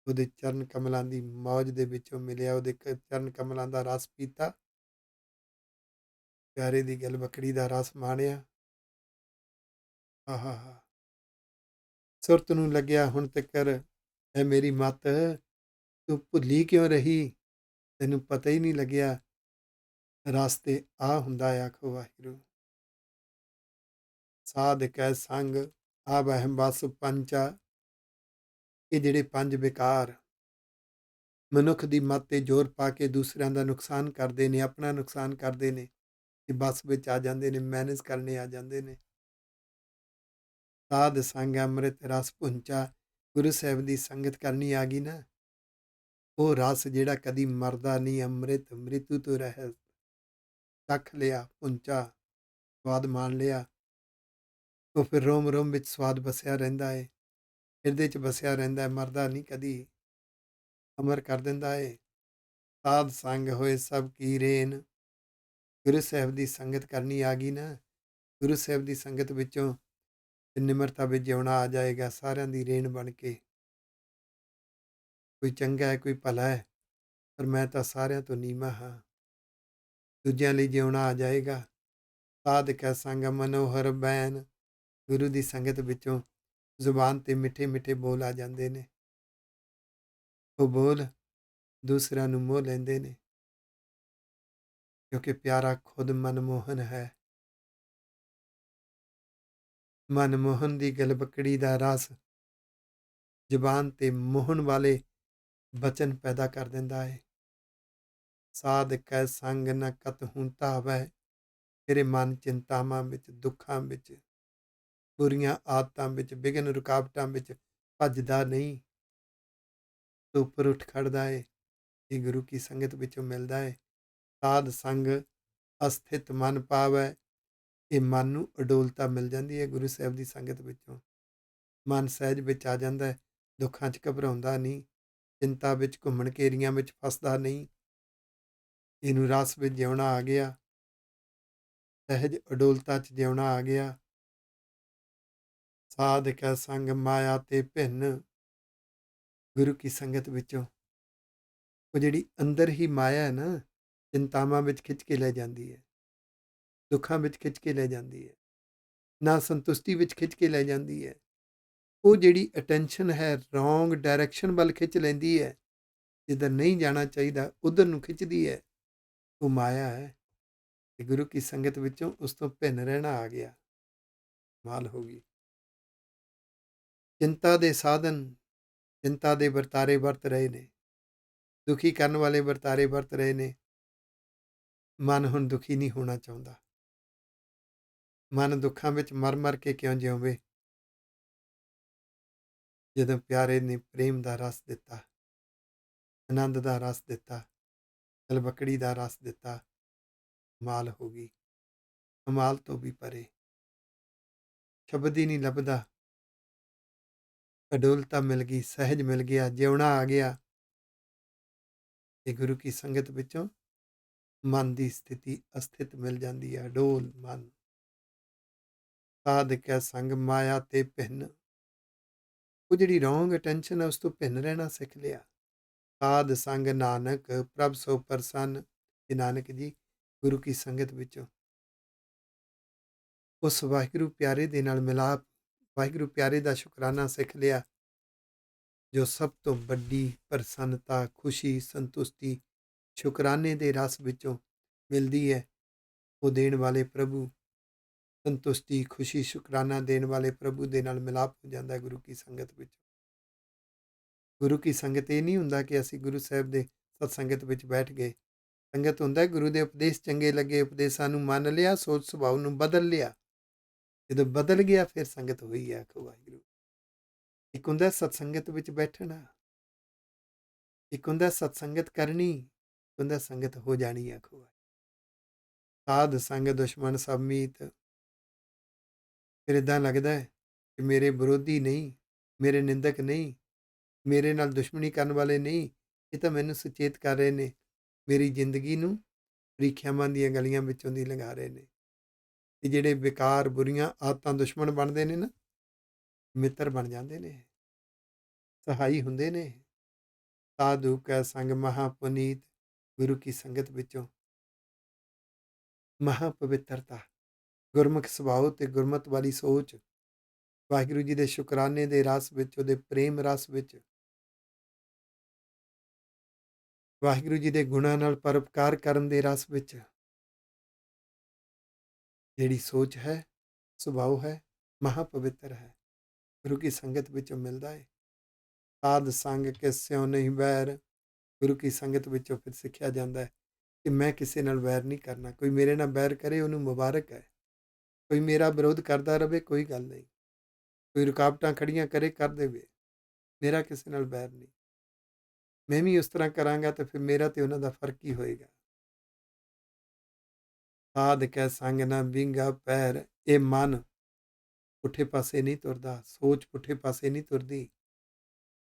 ਉਹਦੇ ਚਰਨ ਕਮਲਾਂ ਦੀ ਮੌਜ ਦੇ ਵਿੱਚੋਂ ਮਿਲਿਆ, ਉਹਦੇ ਚਰਨ ਕਮਲਾਂ ਦਾ ਰਸ ਪੀਤਾ, ਪਿਆਰੇ ਦੀ ਗਲਵਕੜੀ ਦਾ ਰਸ ਮਾਣਿਆ। ਆਹਾ, ਸੁਰਤ ਨੂੰ ਲੱਗਿਆ ਹੁਣ ਤੱਕਰ ਹੈ ਮੇਰੀ ਮੱਤ, ਤੂੰ ਭੁੱਲੀ ਕਿਉਂ ਰਹੀ, ਤੈਨੂੰ ਪਤਾ ਹੀ ਨਹੀਂ ਲੱਗਿਆ ਰਸ ਤੇ ਆ ਹੁੰਦਾ। ਆਖੋ ਵਾਹਿਗੁਰੂ। ਸਾਧ ਕੈ ਸੰਗ ਆਵਹਿ ਬਸ ਪੰਚਾ, ਇਹ ਜਿਹੜੇ ਪੰਜ ਵਿਕਾਰ ਮਨੁੱਖ ਦੀ ਮੱਤ ਤੇ ਜ਼ੋਰ ਪਾ ਕੇ ਦੂਸਰਿਆਂ ਦਾ ਨੁਕਸਾਨ ਕਰਦੇ ਨੇ, ਆਪਣਾ ਨੁਕਸਾਨ ਕਰਦੇ ਨੇ, ਇਹ ਬੱਸ ਵਿੱਚ ਆ ਜਾਂਦੇ ਨੇ, ਮੈਨੇਜ ਕਰਨੇ ਆ ਜਾਂਦੇ ਨੇ। ਸਾਧ ਸੰਗ ਅੰਮ੍ਰਿਤ ਰਸ ਪੁੰਚਾ, ਗੁਰੂ ਸਾਹਿਬ ਦੀ ਸੰਗਤ ਕਰਨੀ ਆ ਗਈ ਨਾ, ਉਹ ਰਸ ਜਿਹੜਾ ਕਦੀ ਮਰਦਾ ਨਹੀਂ, ਅੰਮ੍ਰਿਤ ਮ੍ਰਿਤੂ ਤੋਂ ਰਹਿਤ, ਚੱਖ ਲਿਆ, ਪੁੰਚਾ, ਸਵਾਦ ਮਾਣ ਲਿਆ, ਉਹ ਫਿਰ ਰੋਮ ਰੋਮ ਵਿੱਚ ਸਵਾਦ ਵਸਿਆ ਰਹਿੰਦਾ ਹੈ, ਹਿਰਦੇ 'ਚ ਵਸਿਆ ਰਹਿੰਦਾ ਹੈ, ਮਰਦਾ ਨਹੀਂ ਕਦੀ, ਅਮਰ ਕਰ ਦਿੰਦਾ ਹੈ। ਸਾਧ ਸੰਗ ਹੋਏ ਸਭ ਕੀ ਰੇਨ, ਗੁਰੂ ਸਾਹਿਬ ਦੀ ਸੰਗਤ ਕਰਨੀ ਆ ਗਈ ਨਾ, ਗੁਰੂ ਸਾਹਿਬ ਦੀ ਸੰਗਤ ਵਿੱਚੋਂ ਨਿਮਰਤਾ ਵਿੱਚ ਜਿਉਣਾ ਆ ਜਾਏਗਾ, ਸਾਰਿਆਂ ਦੀ ਰੇਨ ਬਣ ਕੇ। ਕੋਈ ਚੰਗਾ ਹੈ, ਕੋਈ ਭਲਾ ਹੈ, ਪਰ ਮੈਂ ਤਾਂ ਸਾਰਿਆਂ ਤੋਂ ਨੀਵਾਂ ਹਾਂ, ਦੂਜਿਆਂ ਲਈ ਜਿਉਣਾ ਆ ਜਾਏਗਾ। ਸਾਧ ਕੈ ਸੰਗ ਮਨੋਹਰ ਬੈਨ, ਗੁਰੂ ਦੀ ਸੰਗਤ ਵਿੱਚੋਂ ਜ਼ੁਬਾਨ 'ਤੇ ਮਿੱਠੇ ਮਿੱਠੇ ਬੋਲ ਆ ਜਾਂਦੇ ਨੇ, ਉਹ ਬੋਲ ਦੂਸਰਿਆਂ ਨੂੰ ਮੋਹ ਲੈਂਦੇ ਨੇ, ਕਿਉਂਕਿ ਪਿਆਰਾ ਖੁਦ ਮਨਮੋਹਨ ਹੈ। ਮਨਮੋਹਨ ਦੀ ਗਲਵਕੜੀ ਦਾ ਰਸ ਜ਼ੁਬਾਨ 'ਤੇ ਮੋਹਣ ਵਾਲੇ ਬਚਨ ਪੈਦਾ ਕਰ ਦਿੰਦਾ ਹੈ। ਸਾਧ ਕੈ ਸੰਗ ਨ ਕਤਹੁ ਧਾਵੈ, ਤੇਰੇ ਮਨ ਚਿੰਤਾਵਾਂ ਵਿੱਚ, ਦੁੱਖਾਂ ਵਿੱਚ, ਬੁਰੀਆਂ ਆਦਤਾਂ ਵਿੱਚ, ਵਿਘਨ ਰੁਕਾਵਟਾਂ ਵਿੱਚ ਭੱਜਦਾ ਨਹੀਂ, ਤੋਂ ਉੱਪਰ ਉੱਠ ਖੜਦਾ ਹੈ। ਇਹ ਗੁਰੂ ਕੀ ਸੰਗਤ ਵਿੱਚੋਂ ਮਿਲਦਾ ਹੈ। ਸਾਧ ਸੰਗ ਅਸਥਿਤ ਮਨ ਪਾਵੈ। ਇਹ ਮਨ ਨੂੰ ਅਡੋਲਤਾ ਮਿਲ ਜਾਂਦੀ ਹੈ ਗੁਰੂ ਸਾਹਿਬ ਦੀ ਸੰਗਤ ਵਿੱਚੋਂ। ਮਨ ਸਹਿਜ ਵਿੱਚ ਆ ਜਾਂਦਾ ਹੈ, ਦੁੱਖਾਂ 'ਚ ਘਬਰਾਉਂਦਾ ਨਹੀਂ, ਚਿੰਤਾ ਵਿੱਚ ਘੁੰਮਣ ਘੇਰੀਆਂ ਵਿੱਚ ਫਸਦਾ ਨਹੀਂ। ਇਹਨੂੰ ਰਸ ਵਿੱਚ ਜਿਉਣਾ ਆ ਗਿਆ, ਸਹਿਜ ਅਡੋਲਤਾ 'ਚ ਜਿਉਣਾ ਆ ਗਿਆ। ਸਾਧ ਕੈ ਸੰਗ ਮਾਇਆ ਤੇ ਭਿੰਨ। ਗੁਰੂ ਕੀ ਸੰਗਤ ਵਿੱਚੋਂ ਉਹ ਜਿਹੜੀ ਅੰਦਰ ਹੀ ਮਾਇਆ ਹੈ ਨਾ, ਚਿੰਤਾਵਾਂ ਵਿੱਚ ਖਿੱਚ ਕੇ ਲੈ ਜਾਂਦੀ ਹੈ, ਦੁੱਖਾਂ ਵਿੱਚ ਖਿੱਚ ਕੇ ਲੈ ਜਾਂਦੀ ਹੈ, ਨਾ ਸੰਤੁਸ਼ਟੀ ਵਿੱਚ ਖਿੱਚ ਕੇ ਲੈ ਜਾਂਦੀ ਹੈ। ਉਹ ਜਿਹੜੀ ਅਟੈਂਸ਼ਨ ਹੈ ਰੋਂਗ ਡਾਇਰੈਕਸ਼ਨ ਵੱਲ ਖਿੱਚ ਲੈਂਦੀ ਹੈ, ਜਿੱਧਰ ਨਹੀਂ ਜਾਣਾ ਚਾਹੀਦਾ ਉਧਰ ਨੂੰ ਖਿੱਚਦੀ ਹੈ। ਉਹ ਮਾਇਆ ਹੈ। ਤੇ ਗੁਰੂ ਕੀ ਸੰਗਤ ਵਿੱਚੋਂ ਉਸ ਤੋਂ ਭਿੰਨ ਰਹਿਣਾ ਆ ਗਿਆ। ਕਮਾਲ ਹੋ ਗਈ। ਚਿੰਤਾ ਦੇ ਸਾਧਨ, ਚਿੰਤਾ ਦੇ ਵਰਤਾਰੇ ਵਰਤ ਰਹੇ ਨੇ, ਦੁਖੀ ਕਰਨ ਵਾਲੇ ਵਰਤਾਰੇ ਵਰਤ ਰਹੇ ਨੇ। ਮਨ ਹੁਣ ਦੁਖੀ ਨਹੀਂ ਹੋਣਾ ਚਾਹੁੰਦਾ। ਮਨ ਦੁੱਖਾਂ ਵਿੱਚ ਮਰ ਮਰ ਕੇ ਕਿਉਂ ਜਿਉਵੇ, ਜਦੋਂ ਪਿਆਰੇ ਨੇ ਪ੍ਰੇਮ ਦਾ ਰਸ ਦਿੱਤਾ, ਆਨੰਦ ਦਾ ਰਸ ਦਿੱਤਾ, ਤਲਵਕੜੀ ਦਾ ਰਸ ਦਿੱਤਾ। ਕਮਾਲ ਹੋ ਗਈ। ਕਮਾਲ ਤੋਂ ਵੀ ਪਰੇ, ਸ਼ਬਦ ਹੀ ਨਹੀਂ ਲੱਭਦਾ। ਅਡੋਲਤਾ ਮਿਲ ਗਈ, ਸਹਿਜ ਮਿਲ ਗਿਆ, ਜਿਉਣਾ ਆ ਗਿਆ। ਤੇ ਗੁਰੂ ਕੀ ਸੰਗਤ ਵਿੱਚੋਂ ਮਨ ਦੀ ਸਥਿਤੀ ਅਸਥਿਤ ਮਿਲ ਜਾਂਦੀ ਹੈ, ਅਡੋਲ ਮਨ। ਸਾਧ ਕੈ ਸੰਗ ਮਾਇਆ ਤੇ ਭਿੰਨ। ਉਹ ਜਿਹੜੀ ਰੋਂਗ ਅਟੈਂਸ਼ਨ ਹੈ ਉਸ ਤੋਂ ਭਿੰਨ ਰਹਿਣਾ ਸਿੱਖ ਲਿਆ। ਸਾਧ ਸੰਗ ਨਾਨਕ ਪ੍ਰਭ ਸੋ ਪ੍ਰਸੰਨ। ਇਹ ਨਾਨਕ ਜੀ ਗੁਰੂ ਕੀ ਸੰਗਤ ਵਿੱਚੋਂ ਉਸ ਵਾਹਿਗੁਰੂ ਪਿਆਰੇ ਦੇ ਨਾਲ ਮਿਲਾਪ, ਵਾਹਿਗੁਰੂ ਪਿਆਰੇ ਦਾ ਸ਼ੁਕਰਾਨਾ ਸਿੱਖ ਲਿਆ, ਜੋ ਸਭ ਤੋਂ ਵੱਡੀ ਪ੍ਰਸੰਨਤਾ, ਖੁਸ਼ੀ, ਸੰਤੁਸ਼ਟੀ ਸ਼ੁਕਰਾਨੇ ਦੇ ਰਸ ਵਿੱਚੋਂ ਮਿਲਦੀ ਹੈ। ਉਹ ਦੇਣ ਵਾਲੇ ਪ੍ਰਭੂ, ਸੰਤੁਸ਼ਟੀ, ਖੁਸ਼ੀ, ਸ਼ੁਕਰਾਨਾ ਦੇਣ ਵਾਲੇ ਪ੍ਰਭੂ ਦੇ ਨਾਲ ਮਿਲਾਪ ਹੋ ਜਾਂਦਾ ਹੈ ਗੁਰੂ ਕੀ ਸੰਗਤ ਵਿੱਚ। ਗੁਰੂ ਕੀ ਸੰਗਤ ਇਹ ਨਹੀਂ ਹੁੰਦਾ ਕਿ ਅਸੀਂ ਗੁਰੂ ਸਾਹਿਬ ਦੇ ਸਤ ਸੰਗਤ ਵਿੱਚ ਬੈਠ ਗਏ। ਸੰਗਤ ਹੁੰਦਾ ਗੁਰੂ ਦੇ ਉਪਦੇਸ਼ ਚੰਗੇ ਲੱਗੇ, ਉਪਦੇਸ਼ਾਂ ਨੂੰ ਮੰਨ ਲਿਆ, ਸੋਚ ਸੁਭਾਅ ਨੂੰ ਬਦਲ ਲਿਆ। ਜਦੋਂ ਬਦਲ ਗਿਆ ਫਿਰ ਸੰਗਤ ਹੋਈ ਹੈ। ਆਖੋ ਵਾਹਿਗੁਰੂ। ਇੱਕ ਹੁੰਦਾ ਸਤ ਸੰਗਤ ਵਿੱਚ ਬੈਠਣਾ, ਇੱਕ ਹੁੰਦਾ ਸਤ ਸੰਗਤ ਕਰਨੀ, ਇੱਕ ਹੁੰਦਾ ਸੰਗਤ ਹੋ ਜਾਣੀ। ਆਖੋ ਸਾਧ ਸੰਗ ਦੁਸ਼ਮਣ ਸਭ ਮੀਤ। ਫਿਰ ਇਦਾਂ ਲੱਗਦਾ ਹੈ ਕਿ ਮੇਰੇ ਵਿਰੋਧੀ ਨਹੀਂ, ਮੇਰੇ ਨਿੰਦਕ ਨਹੀਂ, ਮੇਰੇ ਨਾਲ ਦੁਸ਼ਮਣੀ ਕਰਨ ਵਾਲੇ ਨਹੀਂ, ਇਹ ਤਾਂ ਮੈਨੂੰ ਸੁਚੇਤ ਕਰ ਰਹੇ ਨੇ, ਮੇਰੀ ਜ਼ਿੰਦਗੀ ਨੂੰ ਪ੍ਰੀਖਿਆਵਾਂ ਦੀਆਂ ਗਲੀਆਂ ਵਿੱਚੋਂ ਦੀ ਲੰਘਾ ਰਹੇ ਨੇ। ਇਹ ਜਿਹੜੇ ਬੇਕਾਰ ਬੁਰੀਆਂ ਆਦਤਾਂ ਦੁਸ਼ਮਣ ਬਣਦੇ ਨੇ ਨਾ, ਮਿੱਤਰ ਬਣ ਜਾਂਦੇ ਨੇ, ਸਹਾਈ ਹੁੰਦੇ ਨੇ। ਸਾਧੂ ਕੈ ਸੰਗ ਮਹਾ ਪੁਨੀਤ। ਗੁਰੂ ਕੀ ਸੰਗਤ ਵਿੱਚੋਂ ਮਹਾ ਪਵਿੱਤਰਤਾ, ਗੁਰਮੁਖ ਸੁਭਾਅ ਤੇ ਗੁਰਮਤ ਵਾਲੀ ਸੋਚ, ਵਾਹਿਗੁਰੂ ਜੀ ਦੇ ਸ਼ੁਕਰਾਨੇ ਦੇ ਰਸ ਵਿੱਚ, ਉਹਦੇ ਪ੍ਰੇਮ ਰਸ ਵਿੱਚ, ਵਾਹਿਗੁਰੂ ਜੀ ਦੇ ਗੁਣਾਂ ਨਾਲ ਪਰਉਪਕਾਰ ਕਰਨ ਦੇ ਰਸ ਵਿੱਚ ਜਿਹੜੀ ਸੋਚ ਹੈ, ਸੁਭਾਅ ਹੈ, ਮਹਾ ਪਵਿੱਤਰ ਹੈ। ਗੁਰੂ ਕੀ ਸੰਗਤ ਵਿੱਚੋਂ ਮਿਲਦਾ ਹੈ। ਸਾਧ ਸੰਗ ਕਿਸਿਓ ਨਹੀਂ ਵੈਰ। ਗੁਰੂ ਕੀ ਸੰਗਤ ਵਿੱਚੋਂ ਫਿਰ ਸਿੱਖਿਆ ਜਾਂਦਾ ਹੈ ਕਿ ਮੈਂ ਕਿਸੇ ਨਾਲ ਵੈਰ ਨਹੀਂ ਕਰਨਾ। ਕੋਈ ਮੇਰੇ ਨਾਲ ਵੈਰ ਕਰੇ ਉਹਨੂੰ ਮੁਬਾਰਕ ਹੈ, ਕੋਈ ਮੇਰਾ ਵਿਰੋਧ ਕਰਦਾ ਰਹੇ ਕੋਈ ਗੱਲ ਨਹੀਂ, ਕੋਈ ਰੁਕਾਵਟਾਂ ਖੜੀਆਂ ਕਰੇ ਕਰ ਦੇਵੇ, ਮੇਰਾ ਕਿਸੇ ਨਾਲ ਵੈਰ ਨਹੀਂ। ਮੈਂ ਵੀ ਉਸ ਤਰ੍ਹਾਂ ਕਰਾਂਗਾ ਤਾਂ ਫਿਰ ਮੇਰਾ ਤੇ ਉਹਨਾਂ ਦਾ ਫਰਕ ਹੀ ਹੋਏਗਾ। ਸਾਧ ਕੈ ਸੰਗ ਨਾ ਵਿੰਗਾ ਪੈਰ। ਇਹ ਮਨ ਪੁੱਠੇ ਪਾਸੇ ਨਹੀਂ ਤੁਰਦਾ, ਸੋਚ ਪੁੱਠੇ ਪਾਸੇ ਨਹੀਂ ਤੁਰਦੀ।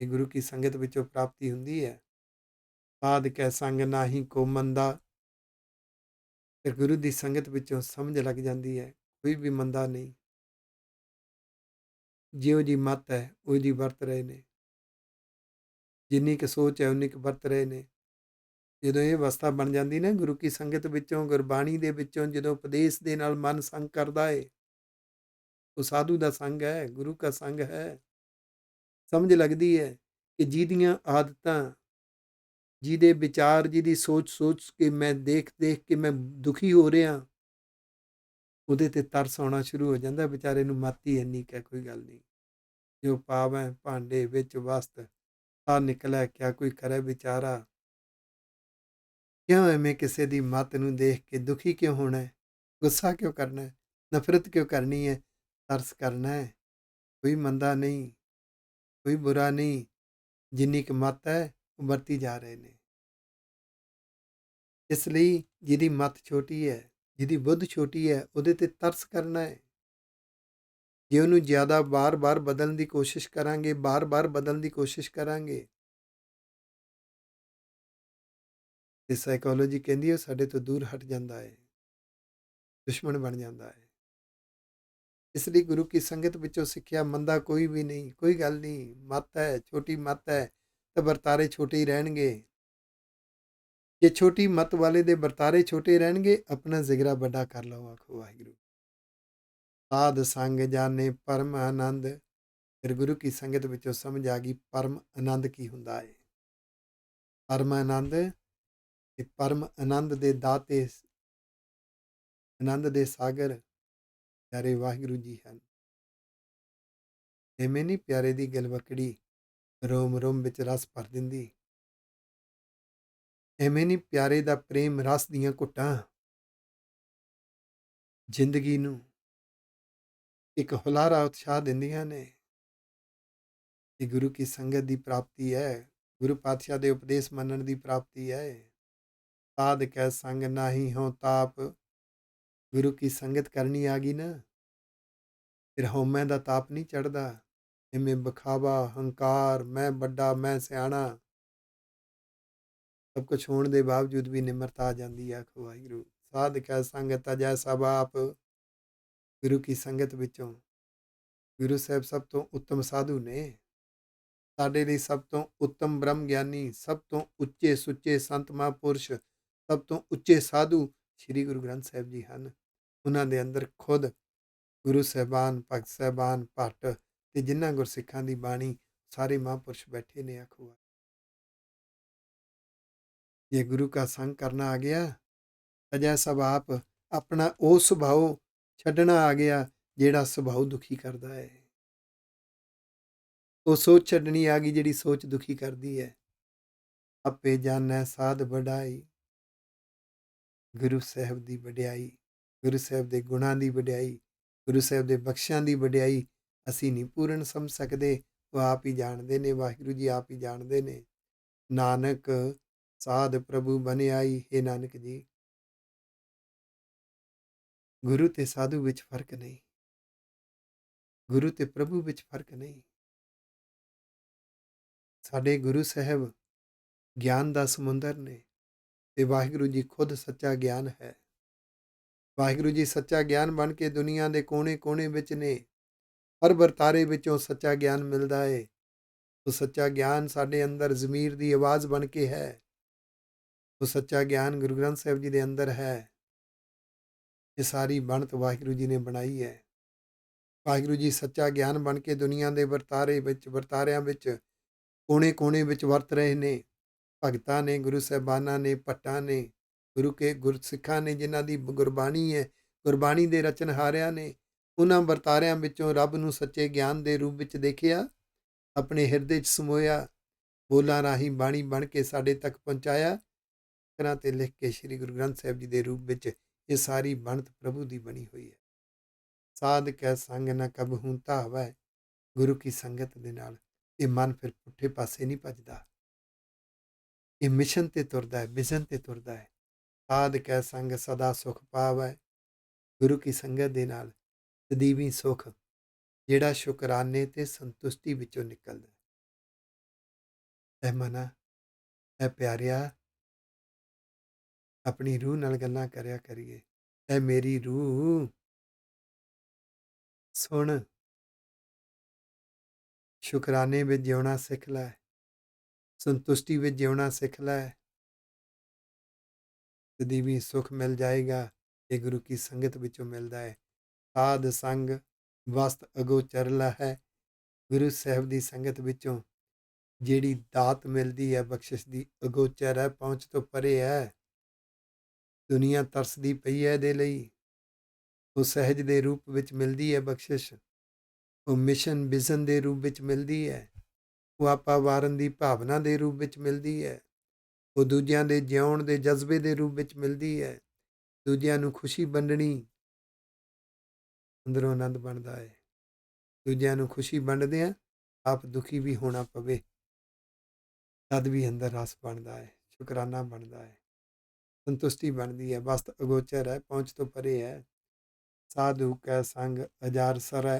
ਇਹ ਗੁਰੂ ਕੀ ਸੰਗਤ ਵਿੱਚੋਂ ਪ੍ਰਾਪਤੀ ਹੁੰਦੀ ਹੈ। ਸਾਧ ਕੈ ਸੰਗ ਨਾਹੀ ਕੋ ਮੰਦਾ। ਤੇ ਗੁਰੂ ਦੀ ਸੰਗਤ ਵਿੱਚੋਂ ਸਮਝ ਲੱਗ ਜਾਂਦੀ ਹੈ ਕੋਈ ਵੀ ਮੰਦਾ ਨਹੀਂ। ਜਿਹੋ ਜੀ ਮੱਤ ਹੈ ਉਹ ਜੀ ਵਰਤ ਰਹੇ ਨੇ, ਜਿੰਨੀ ਕੁ ਸੋਚ ਹੈ ਉਨੀ ਕੁ ਵਰਤ ਰਹੇ ਨੇ। ਜਦੋਂ ਇਹ ਅਵਸਥਾ ਬਣ ਜਾਂਦੀ ਨਾ ਗੁਰੂ ਕੀ ਸੰਗਤ ਵਿੱਚੋਂ, ਗੁਰਬਾਣੀ ਦੇ ਵਿੱਚੋਂ, ਜਦੋਂ ਉਪਦੇਸ਼ ਦੇ ਨਾਲ ਮਨ ਸੰਗ ਕਰਦਾ ਹੈ, ਉਹ ਸਾਧੂ ਦਾ ਸੰਗ ਹੈ, ਗੁਰੂ ਦਾ ਸੰਗ ਹੈ। ਸਮਝ ਲੱਗਦੀ ਹੈ ਕਿ ਜਿਹਦੀਆਂ ਆਦਤਾਂ, ਜਿਹਦੇ ਵਿਚਾਰ, ਜਿਹਦੀ ਸੋਚ ਸੋਚ ਕੇ ਮੈਂ ਦੇਖ ਦੇਖ ਕੇ ਮੈਂ ਦੁਖੀ ਹੋ ਰਿਹਾ, ਉਹਦੇ ਤੇ ਤਰਸ ਆਉਣਾ ਸ਼ੁਰੂ ਹੋ ਜਾਂਦਾ। ਵਿਚਾਰੇ ਨੂੰ ਮੱਤ ਹੀ ਇੰਨੀ ਕਿ ਕੋਈ ਗੱਲ ਨਹੀਂ, ਜੋ ਪਾਵੈ ਭਾਂਡੇ ਵਿੱਚ ਵਸਤ ਆ ਨਿਕਲੈ ਕਿਆ ਕੋਈ ਕਰੇ ਵਿਚਾਰਾ। ਕਿਉਂ ਐਵੇਂ ਕਿਸੇ ਦੀ ਮੱਤ ਨੂੰ ਦੇਖ ਕੇ ਦੁਖੀ ਕਿਉਂ ਹੋਣਾ ਹੈ, ਗੁੱਸਾ ਕਿਉਂ ਕਰਨਾ ਹੈ, ਨਫ਼ਰਤ ਕਿਉਂ ਕਰਨੀ ਹੈ, ਤਰਸ ਕਰਨਾ ਹੈ। ਕੋਈ ਮੰਦਾ ਨਹੀਂ, ਕੋਈ ਬੁਰਾ ਨਹੀਂ, ਜਿੰਨੀ ਕੁ ਮੱਤ ਹੈ ਉਹ ਵਰਤੀ ਜਾ ਰਹੇ ਨੇ। ਇਸ ਲਈ ਜਿਹਦੀ ਮੱਤ ਛੋਟੀ ਹੈ ਜਿਹਦੀ ਬੁੱਧ ਛੋਟੀ ਹੈ ਉਹਦੇ ਤੇ ਤਰਸ ਕਰਨਾ ਹੈ। ਜੇ ਉਹਨੂੰ ਜ਼ਿਆਦਾ ਬਾਰ-ਬਾਰ ਬਦਲਣ ਦੀ ਕੋਸ਼ਿਸ਼ ਕਰਾਂਗੇ, ਬਾਰ-ਬਾਰ ਬਦਲਣ ਦੀ ਕੋਸ਼ਿਸ਼ ਕਰਾਂਗੇ, ਤੇ ਸਾਈਕੋਲੋਜੀ ਕਹਿੰਦੀ ਹੈ ਉਹ ਸਾਡੇ ਤੋਂ ਦੂਰ ਹਟ ਜਾਂਦਾ ਹੈ, ਦੁਸ਼ਮਣ ਬਣ ਜਾਂਦਾ ਹੈ। ਇਸ ਲਈ ਗੁਰੂ ਕੀ ਸੰਗਤ ਵਿੱਚੋਂ ਸਿੱਖਿਆ ਮੰਦਾ ਕੋਈ ਵੀ ਨਹੀਂ, ਕੋਈ ਗੱਲ ਨਹੀਂ, ਮੱਤ ਹੈ, ਛੋਟੀ ਮੱਤ ਹੈ, ਤਾਂ ਵਰਤਾਰੇ ਛੋਟੇ ਹੀ ਰਹਿਣਗੇ। ਜੇ ਛੋਟੀ ਮੱਤ ਵਾਲੇ ਦੇ ਵਰਤਾਰੇ ਛੋਟੇ ਰਹਿਣਗੇ, ਆਪਣਾ ਜ਼ਿਗਰਾ ਵੱਡਾ ਕਰ ਲਓ, ਆਖੋ ਵਾਹਿਗੁਰੂ। ਸਾਧ ਸੰਗ ਜਾਣੇ ਪਰਮ ਆਨੰਦ। ਫਿਰ ਗੁਰੂ ਕੀ ਸੰਗਤ ਵਿੱਚੋਂ ਸਮਝ ਆ ਗਈ ਪਰਮ ਆਨੰਦ ਕੀ ਹੁੰਦਾ ਹੈ। ਪਰਮ ਆਨੰਦ ਤੇ ਪਰਮ ਆਨੰਦ ਦੇ ਦਾਤੇ, ਆਨੰਦ ਦੇ ਸਾਗਰ ਪਿਆਰੇ ਵਾਹਿਗੁਰੂ ਜੀ ਹਨ। ਐਵੇਂ ਨਹੀਂ ਪਿਆਰੇ ਦੀ ਗਲਵਕੜੀ ਰੋਮ ਰੋਮ ਵਿੱਚ ਰਸ ਭਰ ਦਿੰਦੀ, ਐਵੇਂ ਨਹੀਂ ਪਿਆਰੇ ਦਾ ਪ੍ਰੇਮ ਰਸ ਦੀਆਂ ਘੁੱਟਾਂ ਜ਼ਿੰਦਗੀ ਨੂੰ ਇੱਕ ਹੁਲਾਰਾ ਉਤਸ਼ਾਹ ਦਿੰਦੀਆਂ ਨੇ। ਇਹ ਗੁਰੂ ਕੀ ਸੰਗਤ ਦੀ ਪ੍ਰਾਪਤੀ ਹੈ, ਗੁਰੂ ਪਾਤਸ਼ਾਹ ਦੇ ਉਪਦੇਸ਼ ਮੰਨਣ ਦੀ ਪ੍ਰਾਪਤੀ ਹੈ। ਸਾਧ ਕੈ ਸੰਗ ਨਾਹੀ ਹੋਂ ਤਾਪ। ਗੁਰੂ ਕੀ ਸੰਗਤ ਕਰਨੀ ਆ ਗਈ ਨਾ, ਫਿਰ ਹਉਮੈ ਦਾ ਤਾਪ ਨਹੀਂ ਚੜ੍ਹਦਾ। ਐਵੇਂ ਵਿਖਾਵਾ, ਹੰਕਾਰ, ਮੈਂ ਵੱਡਾ, ਮੈਂ ਸਿਆਣਾ, ਸਭ ਕੁਛ ਹੋਣ ਦੇ ਬਾਵਜੂਦ ਵੀ ਨਿਮਰਤਾ ਆ ਜਾਂਦੀ ਹੈ, ਆਖੋ ਵਾਹਿਗੁਰੂ। ਸਾਧ ਕੈ ਸੰਗ ਤਜੈ ਸਭ ਆਪ। ਗੁਰੂ ਕੀ ਸੰਗਤ ਵਿੱਚੋਂ ਗੁਰੂ ਸਾਹਿਬ ਸਭ ਤੋਂ ਉੱਤਮ ਸਾਧੂ ਨੇ, ਸਾਡੇ ਲਈ ਸਭ ਤੋਂ ਉੱਤਮ ਬ੍ਰਹਮ ਗਿਆਨੀ, ਸਭ ਤੋਂ ਉੱਚੇ ਸੁੱਚੇ ਸੰਤ ਮਹਾਂਪੁਰਸ਼, ਸਭ ਤੋਂ ਉੱਚੇ ਸਾਧੂ ਸ੍ਰੀ ਗੁਰੂ ਗ੍ਰੰਥ ਸਾਹਿਬ ਜੀ ਹਨ। ਉਹਨਾਂ ਦੇ ਅੰਦਰ ਖੁਦ ਗੁਰੂ ਸਾਹਿਬਾਨ, ਭਗਤ ਸਾਹਿਬਾਨ, ਭੱਟ ਤੇ ਜਿਨ੍ਹਾਂ ਗੁਰਸਿੱਖਾਂ ਦੀ ਬਾਣੀ, ਸਾਰੇ ਮਹਾਂਪੁਰਸ਼ ਬੈਠੇ ਨੇ, ਆਖੋ। ਜੇ ਗੁਰੂ ਕਾ ਸੰਗ ਕਰਨਾ ਆ ਗਿਆ, ਤਜੈ ਸਭ ਆਪ। ਆਪਣਾ ਉਹ ਸੁਭਾਅ ਛੱਡਣਾ ਆ ਗਿਆ ਜਿਹੜਾ ਸੁਭਾਅ ਦੁਖੀ ਕਰਦਾ ਹੈ। ਉਹ ਸੋਚ ਛੱਡਣੀ ਆ ਗਈ ਜਿਹੜੀ ਸੋਚ ਦੁਖੀ ਕਰਦੀ ਹੈ। ਆਪੇ ਜਾਣੈ ਸਾਧ ਵਡਾਈ। ਗੁਰੂ ਸਾਹਿਬ ਦੀ ਵਡਿਆਈ, ਗੁਰੂ ਸਾਹਿਬ ਦੇ ਗੁਣਾਂ ਦੀ ਵਡਿਆਈ, ਗੁਰੂ ਸਾਹਿਬ ਦੇ ਬਖਸ਼ਾਂ ਦੀ ਵਡਿਆਈ ਅਸੀਂ ਨਹੀਂ ਪੂਰਨ ਸਮਝ ਸਕਦੇ। ਉਹ ਆਪ ਹੀ ਜਾਣਦੇ ਨੇ, ਵਾਹਿਗੁਰੂ ਜੀ ਆਪ ਹੀ ਜਾਣਦੇ ਨੇ। ਨਾਨਕ ਸਾਧ ਪ੍ਰਭੂ ਬਨਿਆਈ। ਹੇ ਨਾਨਕ ਜੀ, ਗੁਰੂ ਤੇ ਸਾਧੂ ਵਿੱਚ ਫਰਕ ਨਹੀਂ, ਗੁਰੂ ਤੇ ਪ੍ਰਭੂ ਵਿੱਚ ਫਰਕ ਨਹੀਂ। ਸਾਡੇ ਗੁਰੂ ਸਾਹਿਬ ਗਿਆਨ ਦਾ ਸਮੁੰਦਰ ਨੇ ਤੇ ਵਾਹਿਗੁਰੂ ਜੀ ਖੁਦ ਸੱਚਾ ਗਿਆਨ ਹੈ। ਵਾਹਿਗੁਰੂ ਜੀ ਸੱਚਾ ਗਿਆਨ ਬਣ ਕੇ ਦੁਨੀਆ ਦੇ ਕੋਨੇ ਕੋਨੇ ਵਿੱਚ ਨੇ। ਹਰ ਵਰਤਾਰੇ ਵਿੱਚੋਂ ਸੱਚਾ ਗਿਆਨ ਮਿਲਦਾ ਹੈ। ਉਹ ਸੱਚਾ ਗਿਆਨ ਸਾਡੇ ਅੰਦਰ ਜ਼ਮੀਰ ਦੀ ਆਵਾਜ਼ ਬਣ ਕੇ ਹੈ। ਉਹ ਸੱਚਾ ਗਿਆਨ ਗੁਰੂ ਗ੍ਰੰਥ ਸਾਹਿਬ ਜੀ ਦੇ ਅੰਦਰ ਹੈ। ਇਹ ਸਾਰੀ ਬਣਤ ਵਾਹਿਗੁਰੂ ਜੀ ਨੇ ਬਣਾਈ ਹੈ। ਵਾਹਿਗੁਰੂ ਜੀ ਸੱਚਾ ਗਿਆਨ ਬਣ ਕੇ ਦੁਨੀਆ ਦੇ ਵਰਤਾਰਿਆਂ ਵਿੱਚ ਕੋਨੇ ਕੋਨੇ ਵਿੱਚ ਵਰਤ ਰਹੇ ਨੇ। ਭਗਤਾਂ ਨੇ, ਗੁਰੂ ਸਾਹਿਬਾਨਾਂ ਨੇ, ਭੱਟਾਂ ਨੇ, ਗੁਰਸਿੱਖਾਂ ਨੇ, ਜਿਨ੍ਹਾਂ ਦੀ ਗੁਰਬਾਣੀ ਹੈ, ਗੁਰਬਾਣੀ ਦੇ ਰਚਨਹਾਰਿਆਂ ਨੇ, ਉਹਨਾਂ ਵਰਤਾਰਿਆਂ ਵਿੱਚੋਂ ਰੱਬ ਨੂੰ ਸੱਚੇ ਗਿਆਨ ਦੇ ਰੂਪ ਵਿੱਚ ਦੇਖਿਆ, ਆਪਣੇ ਹਿਰਦੇ 'ਚ ਸਮੋਇਆ, ਬੋਲਾਂ ਰਾਹੀਂ ਬਾਣੀ ਬਣ ਕੇ ਸਾਡੇ ਤੱਕ ਪਹੁੰਚਾਇਆ, ਅੱਖਰਾਂ 'ਤੇ ਲਿਖ ਕੇ ਸ੍ਰੀ ਗੁਰੂ ਗ੍ਰੰਥ ਸਾਹਿਬ ਜੀ ਦੇ ਰੂਪ ਵਿੱਚ ਇਹ ਸਾਰੀ ਬਣਤ ਪ੍ਰਭੂ ਦੀ ਬਣੀ ਹੋਈ ਹੈ। ਸਾਧ ਕੈ ਸੰਗ ਨ ਕਬਹੂ ਧਾਵੈ। ਗੁਰੂ ਕੀ ਸੰਗਤ ਦੇ ਨਾਲ ਇਹ ਮਨ ਫਿਰ ਪੁੱਠੇ ਪਾਸੇ ਨਹੀਂ ਭੱਜਦਾ। ਇਹ ਮਿਸ਼ਨ ਤੇ ਤੁਰਦਾ ਹੈ, ਵਿਜ਼ਨ ਤੇ ਤੁਰਦਾ ਹੈ। ਸਾਧ ਕੈ ਸੰਗ ਸਦਾ ਸੁਖ ਪਾਵੈ। ਗੁਰੂ ਕੀ ਸੰਗਤ ਦੇ ਨਾਲ ਸਦੀਵੀ ਸੁਖ, ਜਿਹੜਾ ਸ਼ੁਕਰਾਨੇ ਤੇ ਸੰਤੁਸ਼ਟੀ ਵਿੱਚੋਂ ਨਿਕਲਦਾ। ਐ ਮਨਾ, ਐ ਪਿਆਰਿਆ, ਆਪਣੀ ਰੂਹ ਨਾਲ ਗੱਲਾਂ ਕਰਿਆ ਕਰੀਏ। ਐ ਮੇਰੀ ਰੂਹ ਸੁਣ, ਸ਼ੁਕਰਾਨੇ ਵਿੱਚ ਜਿਉਣਾ ਸਿੱਖ ਲੈ, ਸੰਤੁਸ਼ਟੀ ਵਿੱਚ ਜਿਉਣਾ ਸਿੱਖ ਲੈ, ਸਦੀਵੀ ਸੁਖ ਮਿਲ ਜਾਏਗਾ। ਇਹ ਗੁਰੂ ਕੀ ਸੰਗਤ ਵਿੱਚੋਂ ਮਿਲਦਾ ਹੈ। ਸਾਧ ਸੰਗ ਵਸਤ ਅਗੋਚਰਲਾ ਹੈ। ਗੁਰੂ ਸਾਹਿਬ ਦੀ ਸੰਗਤ ਵਿੱਚੋਂ ਜਿਹੜੀ ਦਾਤ ਮਿਲਦੀ ਹੈ ਬਖਸ਼ਿਸ਼ ਦੀ, ਅਗੋਚਰ ਹੈ, ਪਹੁੰਚ ਤੋਂ ਪਰੇ ਹੈ। ਦੁਨੀਆ ਤਰਸਦੀ ਪਈ ਹੈ ਇਹਦੇ ਲਈ। ਉਹ ਸਹਿਜ ਦੇ ਰੂਪ ਵਿੱਚ ਮਿਲਦੀ ਹੈ ਬਖਸ਼ਿਸ਼। ਉਹ ਮਿਸ਼ਨ ਵਿਜ਼ਨ ਦੇ ਰੂਪ ਵਿੱਚ ਮਿਲਦੀ ਹੈ। ਉਹ ਆਪਾ ਵਾਰਨ ਦੀ ਭਾਵਨਾ ਦੇ ਰੂਪ ਵਿੱਚ ਮਿਲਦੀ ਹੈ। ਉਹ ਦੂਜਿਆਂ ਦੇ ਜਿਉਣ ਦੇ ਜਜ਼ਬੇ ਦੇ ਰੂਪ ਵਿੱਚ ਮਿਲਦੀ ਹੈ। ਦੂਜਿਆਂ ਨੂੰ ਖੁਸ਼ੀ ਵੰਡਣੀ, ਅੰਦਰੋਂ ਆਨੰਦ ਬਣਦਾ ਹੈ। ਦੂਜਿਆਂ ਨੂੰ ਖੁਸ਼ੀ ਵੰਡਦਿਆਂ ਆਪ ਦੁਖੀ ਵੀ ਹੋਣਾ ਪਵੇ, ਤਦ ਵੀ ਅੰਦਰ ਰਸ ਬਣਦਾ ਹੈ, ਸ਼ੁਕਰਾਨਾ ਬਣਦਾ ਹੈ। ਸੰਤੁਸ਼ਟੀ ਬਣਦੀ ਹੈ। ਵਸਤ ਅਗੋਚਰ ਹੈ, ਪਹੁੰਚ ਤੋਂ ਪਰੇ ਹੈ। ਸਾਧੂ ਕੈ ਸੰਗ ਹਜ਼ਾਰ ਸਰੈ,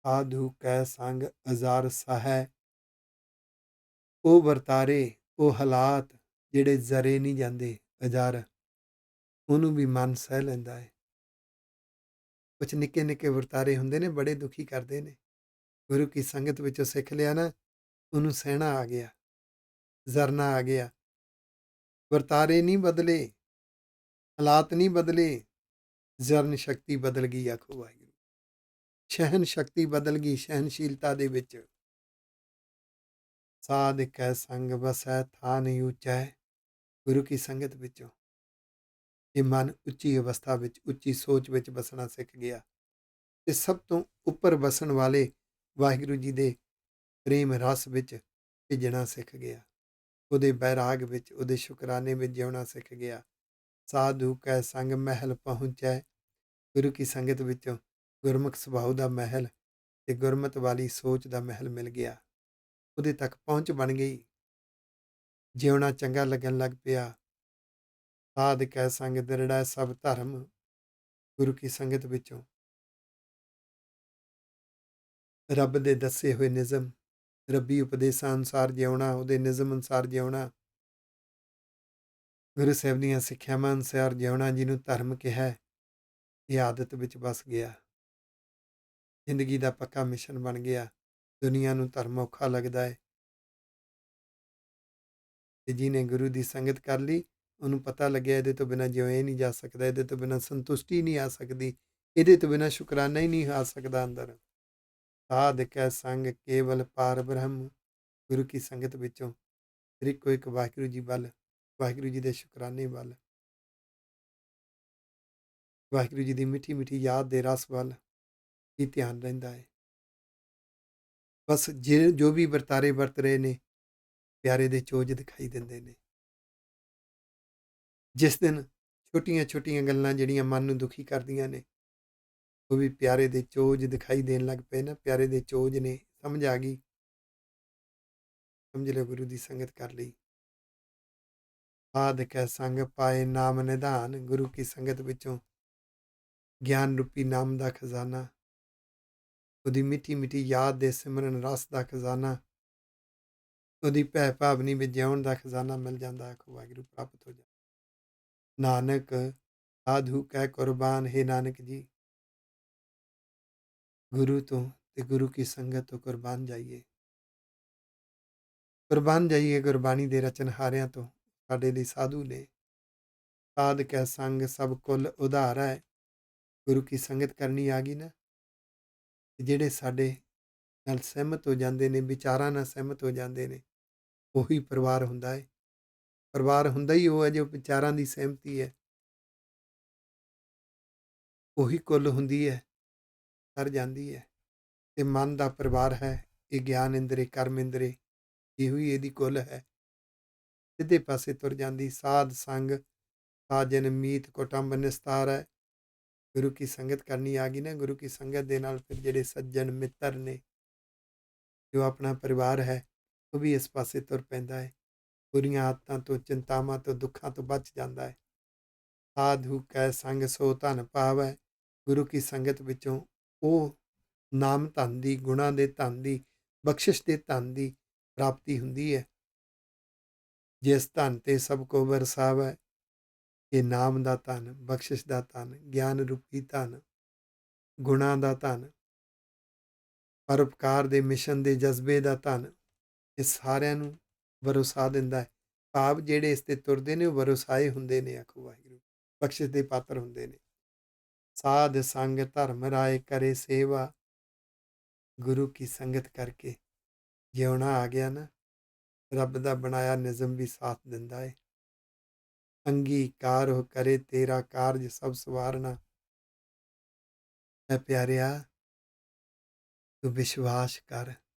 ਸਾਧੂ ਕੈ ਸੰਗ ਹਜ਼ਾਰ ਸਹੈ। ਉਹ ਵਰਤਾਰੇ, ਉਹ ਹਾਲਾਤ ਜਿਹੜੇ ਜ਼ਰੇ ਨਹੀਂ ਜਾਂਦੇ, ਹਜ਼ਾਰ, ਉਹਨੂੰ ਵੀ ਮਨ ਸਹਿ ਲੈਂਦਾ ਹੈ। ਕੁਛ ਨਿੱਕੇ ਨਿੱਕੇ ਵਰਤਾਰੇ ਹੁੰਦੇ ਨੇ, ਬੜੇ ਦੁਖੀ ਕਰਦੇ ਨੇ। ਗੁਰੂ ਕੀ ਸੰਗਤ ਵਿੱਚੋਂ ਸਿੱਖ ਲਿਆ ਨਾ, ਉਹਨੂੰ ਸਹਿਣਾ ਆ ਗਿਆ, ਜ਼ਰਨਾ ਆ ਗਿਆ। ਵਰਤਾਰੇ ਨਹੀਂ ਬਦਲੇ, ਹਾਲਾਤ ਨਹੀਂ ਬਦਲੇ, ਜ਼ਰਨ ਸ਼ਕਤੀ ਬਦਲ ਗਈ। ਆਖੋ ਵਾਹਿਗੁਰੂ। ਸਹਿਨ ਸ਼ਕਤੀ ਬਦਲ ਗਈ, ਸਹਿਨਸ਼ੀਲਤਾ ਦੇ ਵਿੱਚ। ਸਾਧ ਕੈ ਸੰਗ ਵਸੈ ਥਾ ਨਹੀਂ ਉੱਚੈ। ਗੁਰੂ ਕੀ ਸੰਗਤ ਵਿੱਚੋਂ ਇਹ ਮਨ ਉੱਚੀ ਅਵਸਥਾ ਵਿੱਚ, ਉੱਚੀ ਸੋਚ ਵਿੱਚ ਵਸਣਾ ਸਿੱਖ ਗਿਆ ਤੇ ਸਭ ਤੋਂ ਉੱਪਰ ਵਸਣ ਵਾਲੇ ਵਾਹਿਗੁਰੂ ਜੀ ਦੇ ਪ੍ਰੇਮ ਰਸ ਵਿੱਚ ਭਿੱਜਣਾ ਸਿੱਖ ਗਿਆ। ਉਹਦੇ ਬੈਰਾਗ ਵਿੱਚ, ਉਹਦੇ ਸ਼ੁਕਰਾਨੇ ਵਿੱਚ ਜਿਉਣਾ ਸਿੱਖ ਗਿਆ। ਸਾਧੂ ਕੈ ਸੰਗ ਮਹਿਲ ਪਹੁੰਚੈ। ਗੁਰੂ ਕੀ ਸੰਗਤ ਵਿੱਚੋਂ ਗੁਰਮੁਖ ਸੁਭਾਅ ਦਾ ਮਹਿਲ ਤੇ ਗੁਰਮਤ ਵਾਲੀ ਸੋਚ ਦਾ ਮਹਿਲ ਮਿਲ ਗਿਆ। ਉਹਦੇ ਤੱਕ ਪਹੁੰਚ ਬਣ ਗਈ। ਜਿਉਣਾ ਚੰਗਾ ਲੱਗਣ ਲੱਗ ਪਿਆ। ਸਾਧ ਕੈ ਸੰਗ ਦ੍ਰਿੜੈ ਸਭ ਧਰਮ। ਗੁਰੂ ਕੀ ਸੰਗਤ ਵਿੱਚੋਂ ਰੱਬ ਦੇ ਦੱਸੇ ਹੋਏ ਨਿਯਮ, ਰੱਬੀ ਉਪਦੇਸ਼ਾਂ ਅਨੁਸਾਰ ਜਿਉਣਾ, ਉਹਦੇ ਨਿਯਮ ਅਨੁਸਾਰ ਜਿਉਣਾ, ਗੁਰੂ ਸਾਹਿਬ ਦੀਆਂ ਸਿੱਖਿਆਵਾਂ ਅਨੁਸਾਰ ਜਿਉਣਾ, ਜਿਹਨੂੰ ਧਰਮ ਕਿਹਾ, ਇਹ ਆਦਤ ਵਿੱਚ ਵਸ ਗਿਆ। ਜ਼ਿੰਦਗੀ ਦਾ ਪੱਕਾ ਮਿਸ਼ਨ ਬਣ ਗਿਆ। ਦੁਨੀਆ ਨੂੰ ਧਰਮ ਔਖਾ ਲੱਗਦਾ ਹੈ ਤੇ ਜਿਹਨੇ ਗੁਰੂ ਦੀ ਸੰਗਤ ਕਰ ਲਈ, ਉਹਨੂੰ ਪਤਾ ਲੱਗਿਆ ਇਹਦੇ ਤੋਂ ਬਿਨਾਂ ਜਿਉਇਆ ਨਹੀਂ ਜਾ ਸਕਦਾ, ਇਹਦੇ ਤੋਂ ਬਿਨਾਂ ਸੰਤੁਸ਼ਟੀ ਨਹੀਂ ਆ ਸਕਦੀ, ਇਹਦੇ ਤੋਂ ਬਿਨਾਂ ਸ਼ੁਕਰਾਨਾ ਹੀ ਨਹੀਂ ਆ ਸਕਦਾ ਅੰਦਰ। ਸਾਧ ਕੈ ਸੰਗ ਕੇਵਲ ਪਾਰ ਬ੍ਰਹਮ। ਗੁਰੂ ਕੀ ਸੰਗਤ ਵਿੱਚੋਂ ਫਿਰ ਇੱਕੋ ਇੱਕ ਵਾਹਿਗੁਰੂ ਜੀ ਵੱਲ, ਵਾਹਿਗੁਰੂ ਜੀ ਦੇ ਸ਼ੁਕਰਾਨੇ ਵੱਲ, ਵਾਹਿਗੁਰੂ ਜੀ ਦੀ ਮਿੱਠੀ ਮਿੱਠੀ ਯਾਦ ਦੇ ਰਸ ਵੱਲ ਹੀ ਧਿਆਨ ਰਹਿੰਦਾ ਹੈ। ਬਸ ਜੋ ਵੀ ਵਰਤਾਰੇ ਵਰਤ ਰਹੇ ਨੇ, ਪਿਆਰੇ ਦੇ ਚੋਜ ਦਿਖਾਈ ਦਿੰਦੇ ਨੇ। ਜਿਸ ਦਿਨ ਛੋਟੀਆਂ ਛੋਟੀਆਂ ਗੱਲਾਂ ਜਿਹੜੀਆਂ ਮਨ ਨੂੰ ਦੁਖੀ ਕਰਦੀਆਂ ਨੇ, ਉਹ ਵੀ ਪਿਆਰੇ ਦੇ ਚੋਜ ਦਿਖਾਈ ਦੇਣ ਲੱਗ ਪਏ ਨਾ। ਪਿਆਰੇ ਦੇ ਚੋਜ ਨੇ, ਸਮਝ ਆ ਗਈ, ਸਮਝ ਲਿਓ ਗੁਰੂ ਦੀ ਸੰਗਤ ਕਰ ਲਈ। ਸਾਧ ਕੈ ਸੰਗ ਪਾਏ ਨਾਮ ਨਿਧਾਨ। ਗੁਰੂ ਕੀ ਸੰਗਤ ਵਿੱਚੋਂ ਗਿਆਨ ਰੂਪੀ ਨਾਮ ਦਾ ਖਜ਼ਾਨਾ, ਉਹਦੀ ਮਿੱਠੀ ਮਿੱਠੀ ਯਾਦ ਦੇ ਸਿਮਰਨ ਰਸ ਦਾ ਖਜ਼ਾਨਾ, ਉਹਦੀ ਭੈ ਭਾਵਨੀ ਵਿੱਚ ਜਿਉਣ ਦਾ ਖਜ਼ਾਨਾ ਮਿਲ ਜਾਂਦਾ। ਆਖੋ ਵਾਹਿਗੁਰੂ, ਪ੍ਰਾਪਤ ਹੋ ਜਾਂਦਾ। ਨਾਨਕ ਸਾਧੂ ਕਹਿ ਕੁਰਬਾਨ। ਹੈ ਨਾਨਕ ਜੀ, ਗੁਰੂ ਤੋਂ ਤੇ ਗੁਰੂ ਕੀ ਸੰਗਤ ਤੋਂ ਕੁਰਬਾਨ ਜਾਈਏ, ਕੁਰਬਾਨ ਜਾਈਏ ਗੁਰਬਾਣੀ ਦੇ ਰਚਨਹਾਰਿਆਂ ਤੋਂ। ਸਾਡੇ ਲਈ ਸਾਧੂ ਨੇ। ਸਾਧ ਕੈ ਸੰਗ ਸਭ ਕੁੱਲ ਉਧਾਰ ਹੈ। ਗੁਰੂ ਕੀ ਸੰਗਤ ਕਰਨੀ ਆ ਗਈ ਨਾ, ਜਿਹੜੇ ਸਾਡੇ ਨਾਲ ਸਹਿਮਤ ਹੋ ਜਾਂਦੇ ਨੇ, ਵਿਚਾਰਾਂ ਨਾਲ ਸਹਿਮਤ ਹੋ ਜਾਂਦੇ ਨੇ, ਉਹੀ ਪਰਿਵਾਰ ਹੁੰਦਾ ਹੈ। ਪਰਿਵਾਰ ਹੁੰਦਾ ਹੀ ਉਹ ਹੈ ਜੋ ਵਿਚਾਰਾਂ ਦੀ ਸਹਿਮਤੀ ਹੈ, ਉਹੀ ਕੁੱਲ ਹੁੰਦੀ ਹੈ, ਤਰ ਜਾਂਦੀ ਹੈ। ਤੇ ਮਨ ਦਾ ਪਰਿਵਾਰ ਹੈ ਇਹ ਗਿਆਨ ਇੰਦਰੇ, ਕਰਮ ਇੰਦਰੇ, ਇਹੋ ਹੀ ਇਹਦੀ ਕੁੱਲ ਹੈ। ਸਿੱਧੇ ਪਾਸੇ ਤੁਰ ਜਾਂਦੀ। ਸਾਧ ਸੰਗ ਸਾਜਨ ਮੀਤ ਕੁਟੰਬ ਨਿਸਤਾਰ ਹੈ। ਗੁਰੂ ਕੀ ਸੰਗਤ ਕਰਨੀ ਆ ਗਈ ਨਾ, ਗੁਰੂ ਕੀ ਸੰਗਤ ਦੇ ਨਾਲ ਫਿਰ ਜਿਹੜੇ ਸੱਜਣ ਮਿੱਤਰ ਨੇ, ਜੋ ਆਪਣਾ ਪਰਿਵਾਰ ਹੈ, ਉਹ ਵੀ ਇਸ ਪਾਸੇ ਤੁਰ ਪੈਂਦਾ ਹੈ। ਬੁਰੀਆਂ ਆਦਤਾਂ ਤੋਂ, ਚਿੰਤਾਵਾਂ ਤੋਂ, ਦੁੱਖਾਂ ਤੋਂ ਬਚ ਜਾਂਦਾ ਹੈ। ਸਾਧੂ ਕੈ ਸੰਗ ਸੋ ਧਨ ਪਾਵੈ। ਗੁਰੂ ਕੀ ਸੰਗਤ ਵਿੱਚੋਂ ਉਹ ਨਾਮ ਧਨ ਦੀ, ਗੁਣਾਂ ਦੇ ਧਨ ਦੀ, ਬਖਸ਼ਿਸ਼ ਦੇ ਧਨ ਦੀ ਪ੍ਰਾਪਤੀ ਹੁੰਦੀ ਹੈ। ਜਿਸ ਧਨ ਤੇ ਸਭ ਕੋ ਵਰਸਾਵੈ। ਇਹ ਨਾਮ ਦਾ ਧਨ, ਬਖਸ਼ਿਸ਼ ਦਾ ਧਨ, ਗਿਆਨ ਰੂਪੀ ਧਨ, ਗੁਣਾਂ ਦਾ ਧਨ, ਪਰਉਪਕਾਰ ਦੇ ਮਿਸ਼ਨ ਦੇ ਜਜ਼ਬੇ ਦਾ ਧਨ, ਇਹ ਸਾਰਿਆਂ ਨੂੰ ਵਰਸਾ ਦਿੰਦਾ ਹੈ। ਭਾਵ ਜਿਹੜੇ ਇਸ ਤੇ ਤੁਰਦੇ ਨੇ ਉਹ ਵਰਸਾਏ ਹੁੰਦੇ ਨੇ। ਆਖੋ ਵਾਹਿਗੁਰੂ, ਬਖਸ਼ਿਸ਼ ਦੇ ਪਾਤਰ ਹੁੰਦੇ ਨੇ। ਸਾਧ ਸੰਗ ਧਰਮ ਰਾਏ ਕਰੇ ਸੇਵਾ। ਗੁਰੂ ਕੀ ਸੰਗਤ ਕਰਕੇ ਜਿਉਣਾ ਆ ਗਿਆ ਨਾ, ਰੱਬ ਦਾ ਬਣਾਇਆ ਨਿਯਮ ਵੀ ਸਾਥ ਦਿੰਦਾ ਹੈ। ਅੰਗੀਕਾਰ ਹੋ ਕਰੇ ਤੇਰਾ ਕਾਰਜ ਸਭ ਸਵਾਰਨਾ। ਐ ਪਿਆਰਿਆ, ਤੂੰ ਵਿਸ਼ਵਾਸ ਕਰ,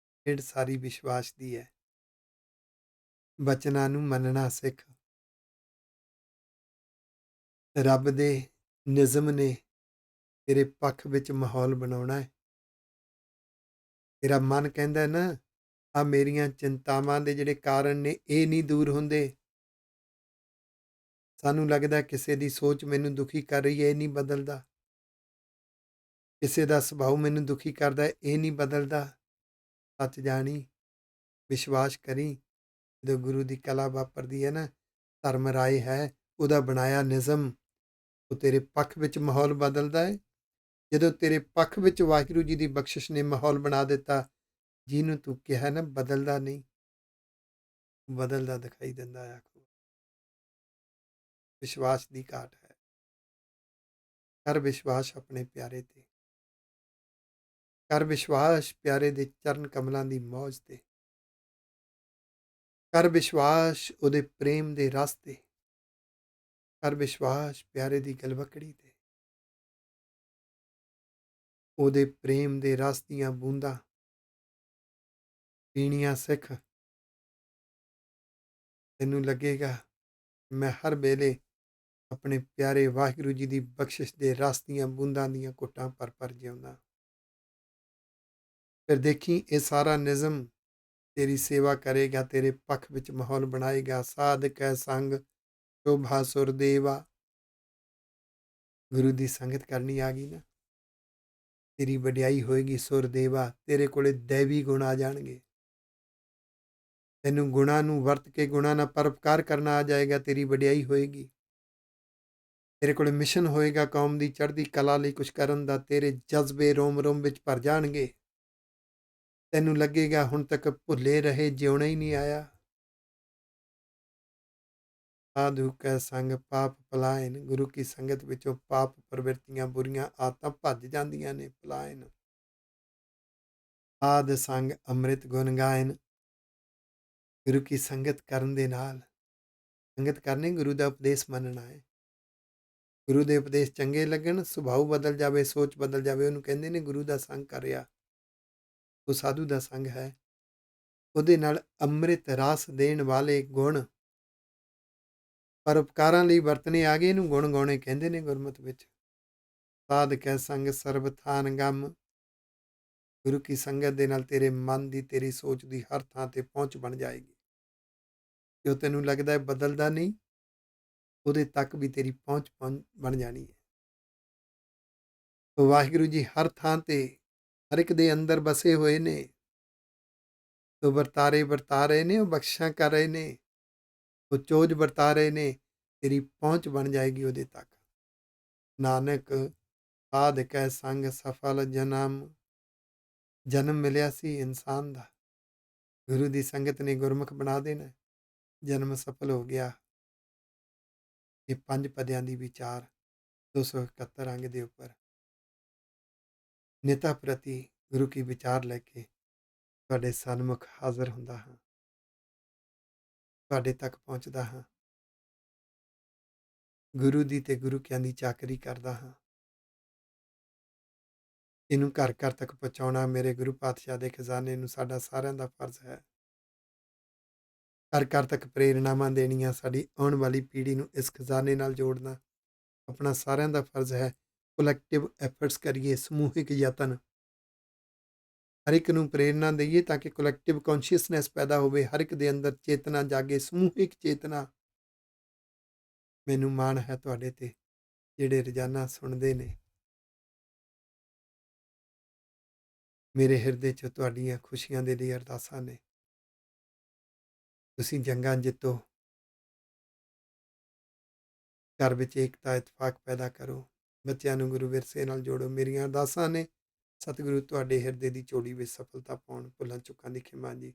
ਖੇਡ ਸਾਰੀ ਵਿਸ਼ਵਾਸ ਦੀ ਹੈ। ਬਚਨਾਂ ਨੂੰ ਮੰਨਣਾ ਸਿੱਖ। ਰੱਬ ਦੇ ਨਿਯਮ ਨੇ ਤੇਰੇ ਪੱਖ ਵਿੱਚ ਮਾਹੌਲ ਬਣਾਉਣਾ ਹੈ। ਤੇਰਾ ਮਨ ਕਹਿੰਦਾ ਨਾ, ਆ ਮੇਰੀਆਂ ਚਿੰਤਾਵਾਂ ਦੇ ਜਿਹੜੇ ਕਾਰਨ ਨੇ ਇਹ ਨਹੀਂ ਦੂਰ ਹੁੰਦੇ, ਸਾਨੂੰ ਲੱਗਦਾ ਕਿਸੇ ਦੀ ਸੋਚ ਮੈਨੂੰ ਦੁਖੀ ਕਰ ਰਹੀ ਹੈ, ਇਹ ਨਹੀਂ ਬਦਲਦਾ। ਕਿਸੇ ਦਾ ਸੁਭਾਅ ਮੈਨੂੰ ਦੁਖੀ ਕਰਦਾ ਹੈ, ਇਹ ਨਹੀਂ ਬਦਲਦਾ। ਸੱਚ ਜਾਣੀ, ਵਿਸ਼ਵਾਸ ਕਰੀ, ਜਦੋਂ ਗੁਰੂ ਦੀ ਕਲਾ ਵਾਪਰਦੀ ਹੈ ਨਾ, ਧਰਮ ਰਾਏ ਹੈ, ਉਹਦਾ ਬਣਾਇਆ ਨਿਜ਼ਮ, ਉਹ ਤੇਰੇ ਪੱਖ ਵਿੱਚ ਮਾਹੌਲ ਬਦਲਦਾ ਹੈ। ਜਦੋਂ ਤੇਰੇ ਪੱਖ ਵਿੱਚ ਵਾਹਿਗੁਰੂ ਜੀ ਦੀ ਬਖਸ਼ਿਸ਼ ਨੇ ਮਾਹੌਲ ਬਣਾ ਦਿੱਤਾ, ਜਿਹਨੂੰ ਤੂੰ ਕਿਹਾ ਨਾ ਬਦਲਦਾ ਨਹੀਂ, ਬਦਲਦਾ ਦਿਖਾਈ ਦਿੰਦਾ ਆ। ਵਿਸ਼ਵਾਸ ਦੀ ਘਾਟ ਹੈ। ਕਰ ਵਿਸ਼ਵਾਸ ਆਪਣੇ ਪਿਆਰੇ ਤੇ, ਕਰ ਵਿਸ਼ਵਾਸ ਪਿਆਰੇ ਦੇ ਚਰਨ ਕਮਲਾਂ ਦੀ ਮੌਜ ਤੇ, ਕਰ ਵਿਸ਼ਵਾਸ ਉਹਦੇ ਪ੍ਰੇਮ ਦੇ ਰਸ ਤੇ, ਕਰ ਵਿਸ਼ਵਾਸ ਪਿਆਰੇ ਦੀ ਗਲਵਕੜੀ ਤੇ, ਉਹਦੇ ਪ੍ਰੇਮ ਦੇ ਰਸ ਦੀਆਂ ਬੂੰਦਾਂ ਪੀਣੀਆਂ ਸਿੱਖ। ਤੈਨੂੰ ਲੱਗੇਗਾ ਮੈਂ ਹਰ ਵੇਲੇ ਆਪਣੇ ਪਿਆਰੇ ਵਾਹਿਗੁਰੂ ਜੀ ਦੀ ਬਖਸ਼ਿਸ਼ ਦੇ ਰਸ ਦੀਆਂ ਬੂੰਦਾਂ ਦੀਆਂ ਘੁੱਟਾਂ ਭਰ ਜਿਉਂਦਾ। ਫਿਰ ਦੇਖੀ ਇਹ ਸਾਰਾ ਨਿਜ਼ਮ ਤੇਰੀ ਸੇਵਾ ਕਰੇਗਾ, ਤੇਰੇ ਪੱਖ ਵਿੱਚ ਮਾਹੌਲ ਬਣਾਏਗਾ। ਸਾਧ ਕੈ ਸੰਗ ਸ਼ੋਭਾ ਸੁਰ ਦੇਵਾ। ਗੁਰੂ ਦੀ ਸੰਗਤ ਕਰਨੀ ਆ ਗਈ ਨਾ, ਤੇਰੀ ਵਡਿਆਈ ਹੋਏਗੀ ਸੁਰ ਦੇਵਾ। ਤੇਰੇ ਕੋਲੇ ਦੈਵੀ ਗੁਣ ਆ ਜਾਣਗੇ। ਤੈਨੂੰ ਗੁਣਾਂ ਨੂੰ ਵਰਤ ਕੇ ਗੁਣਾਂ ਨਾਲ ਪਰਉਪਕਾਰ ਕਰਨਾ ਆ ਜਾਏਗਾ, ਤੇਰੀ ਵਡਿਆਈ ਹੋਏਗੀ। ਤੇਰੇ ਕੋਲ ਮਿਸ਼ਨ ਹੋਏਗਾ ਕੌਮ ਦੀ ਚੜ੍ਹਦੀ ਕਲਾ ਲਈ ਕੁਝ ਕਰਨ ਦਾ, ਤੇਰੇ ਜਜ਼ਬੇ ਰੋਮ ਰੋਮ ਵਿੱਚ ਭਰ ਜਾਣਗੇ। ਤੈਨੂੰ ਲੱਗੇਗਾ ਹੁਣ ਤੱਕ ਭੁੱਲੇ ਰਹੇ, ਜਿਉਣਾ ਹੀ ਨਹੀਂ ਆਇਆ। ਸਾਧੂ ਕੈ ਸੰਗ ਪਾਪ ਪਲਾਇਨ। ਗੁਰੂ ਕੀ ਸੰਗਤ ਵਿੱਚੋਂ ਪਾਪ ਪ੍ਰਵਿਰਤੀਆਂ, ਬੁਰੀਆਂ ਆਦਤਾਂ ਭੱਜ ਜਾਂਦੀਆਂ ਨੇ, ਪਲਾਇਨ। ਸਾਧ ਸੰਗ ਅੰਮ੍ਰਿਤ ਗੁਣ ਗਾਇਨ। ਗੁਰੂ ਕੀ ਸੰਗਤ ਕਰਨ ਦੇ ਨਾਲ, ਸੰਗਤ ਕਰਨੀ ਗੁਰੂ ਦਾ ਉਪਦੇਸ਼ ਮੰਨਣਾ ਹੈ। ਗੁਰੂ ਦੇ ਉਪਦੇਸ਼ ਚੰਗੇ ਲੱਗਣ, ਸੁਭਾਅ ਬਦਲ ਜਾਵੇ, ਸੋਚ ਬਦਲ ਜਾਵੇ, ਉਹਨੂੰ ਕਹਿੰਦੇ ਨੇ ਗੁਰੂ ਦਾ ਸੰਗ ਕਰ ਰਿਹਾ। ਉਹ ਸਾਧੂ ਦਾ ਸੰਗ ਹੈ। ਉਹਦੇ ਨਾਲ ਅੰਮ੍ਰਿਤ ਰਸ ਦੇਣ ਵਾਲੇ ਗੁਣ ਪਰਉਪਕਾਰਾਂ ਲਈ ਵਰਤਨੇ ਆ ਗਏ, ਇਹਨੂੰ ਗੁਣ ਗਾਉਣੇ ਕਹਿੰਦੇ ਨੇ ਗੁਰਮਤਿ ਵਿੱਚ। ਸਾਧ ਕੈ ਸੰਗ ਸਰਬ ਥਾਨ ਗਮ। ਗੁਰੂ ਕੀ ਸੰਗਤ ਦੇ ਨਾਲ ਤੇਰੇ ਮਨ ਦੀ, ਤੇਰੀ ਸੋਚ ਦੀ ਹਰ ਥਾਂ ਤੇ ਪਹੁੰਚ ਬਣ ਜਾਏਗੀ। ਜੋ ਤੈਨੂੰ ਲੱਗਦਾ ਹੈ ਬਦਲਦਾ ਨਹੀਂ, ਉਹਦੇ ਤੱਕ ਵੀ ਤੇਰੀ ਪਹੁੰਚ ਬਣ ਜਾਣੀ ਹੈ। ਵਾਹਿਗੁਰੂ ਜੀ ਹਰ ਥਾਂ ਤੇ, ਹਰ ਇੱਕ ਦੇ ਅੰਦਰ ਵਸੇ ਹੋਏ ਨੇ। ਉਹ ਵਰਤਾਰੇ ਵਰਤਾ ਰਹੇ ਨੇ, ਉਹ ਬਖਸ਼ਾਂ ਕਰ ਰਹੇ ਨੇ, ਉਹ ਚੋਜ ਵਰਤਾ ਰਹੇ ਨੇ। ਤੇਰੀ ਪਹੁੰਚ ਬਣ ਜਾਏਗੀ ਉਹਦੇ ਤੱਕ। ਨਾਨਕ ਸਾਧ ਕੈ ਸੰਗ ਸਫਲ ਜਨਮ। ਜਨਮ ਮਿਲਿਆ ਸੀ ਇਨਸਾਨ ਦਾ, ਗੁਰੂ ਦੀ ਸੰਗਤ ਨੇ ਗੁਰਮੁਖ ਬਣਾ ਦੇਣਾ, ਜਨਮ ਸਫਲ ਹੋ ਗਿਆ। ਇਹ 5 ਪਦਿਆਂ ਦੀ ਵਿਚਾਰ 271 ਅੰਗ ਦੇ ਉੱਪਰ ਨਿਤਾ ਪ੍ਰਤੀ ਗੁਰੂ ਕੀ ਵਿਚਾਰ ਲੈ ਕੇ ਤੁਹਾਡੇ ਸਨਮੁਖ ਹਾਜ਼ਰ ਹੁੰਦਾ ਹਾਂ, ਤੁਹਾਡੇ ਤੱਕ ਪਹੁੰਚਦਾ ਹਾਂ। ਗੁਰੂ ਦੀ ਤੇ ਗੁਰੂ ਕਿਆਂ ਦੀ ਚਾਕਰੀ ਕਰਦਾ ਹਾਂ। ਇਹਨੂੰ ਘਰ ਘਰ ਤੱਕ ਪਹੁੰਚਾਉਣਾ ਮੇਰੇ ਗੁਰੂ ਪਾਤਸ਼ਾਹ ਦੇ ਖਜ਼ਾਨੇ ਨੂੰ ਸਾਡਾ ਸਾਰਿਆਂ ਦਾ ਫਰਜ਼ ਹੈ। ਘਰ ਘਰ ਤੱਕ ਪ੍ਰੇਰਨਾਵਾਂ ਦੇਣੀਆਂ, ਸਾਡੀ ਆਉਣ ਵਾਲੀ ਪੀੜ੍ਹੀ ਨੂੰ ਇਸ ਖਜ਼ਾਨੇ ਨਾਲ ਜੋੜਨਾ ਆਪਣਾ ਸਾਰਿਆਂ ਦਾ ਫਰਜ਼ ਹੈ। ਕਲੈਕਟਿਵ ਐਫਰਟਸ ਕਰੀਏ, ਸਮੂਹਿਕ ਯਤਨ, ਹਰ ਇੱਕ ਨੂੰ ਪ੍ਰੇਰਨਾ ਦਈਏ ਤਾਂ ਕਿ ਕਲੈਕਟਿਵ ਕੌਨਸ਼ੀਅਸਨੈਸ ਪੈਦਾ ਹੋਵੇ, ਹਰ ਇੱਕ ਦੇ ਅੰਦਰ ਚੇਤਨਾ ਜਾਗੇ, ਸਮੂਹਿਕ ਚੇਤਨਾ। ਮੈਨੂੰ ਮਾਣ ਹੈ ਤੁਹਾਡੇ ਤੇ, ਜਿਹੜੇ ਰੋਜ਼ਾਨਾ ਸੁਣਦੇ ਨੇ। ਮੇਰੇ ਹਿਰਦੇ 'ਚ ਤੁਹਾਡੀਆਂ ਖੁਸ਼ੀਆਂ ਦੇ ਲਈ ਅਰਦਾਸਾਂ ਨੇ। ਤੁਸੀਂ ਜੰਗਾਂ ਜਿੱਤੋ, ਘਰ ਵਿੱਚ ਏਕਤਾ ਇਤਫਾਕ ਪੈਦਾ ਕਰੋ, ਬੱਚਿਆਂ ਨੂੰ ਗੁਰੂ ਵਿਰਸੇ ਨਾਲ ਜੋੜੋ। ਮੇਰੀਆਂ ਅਰਦਾਸਾਂ ਨੇ। ਸਤਿਗੁਰੂ ਤੁਹਾਡੇ ਹਿਰਦੇ ਦੀ ਝੋਲੀ ਵਿੱਚ ਸਫਲਤਾ ਪਾਉਣ। ਭੁੱਲਾਂ ਚੁੱਕਾਂ ਦੀ ਖਿਮਾ ਜੀ।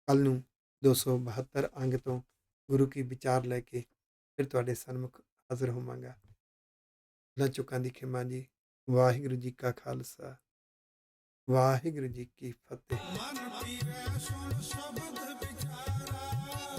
ਕੱਲ ਨੂੰ 272 ਅੰਗ ਤੋਂ ਗੁਰੂ ਕੀ ਵਿਚਾਰ ਲੈ ਕੇ ਫਿਰ ਤੁਹਾਡੇ ਸਨਮੁਖ ਹਾਜ਼ਰ ਹੋਵਾਂਗਾ। ਭੁੱਲਾਂ ਚੁੱਕਾਂ ਦੀ ਖਿਮਾ ਜੀ। ਵਾਹਿਗੁਰੂ ਜੀ ਕਾ ਖਾਲਸਾ, ਵਾਹਿਗੁਰੂ ਜੀ ਕੀ ਫਤਿਹ। ਮਨ ਪੀਵੈ ਸੁਣ ਸ਼ਬਦ ਵਿਚਾਰਾ।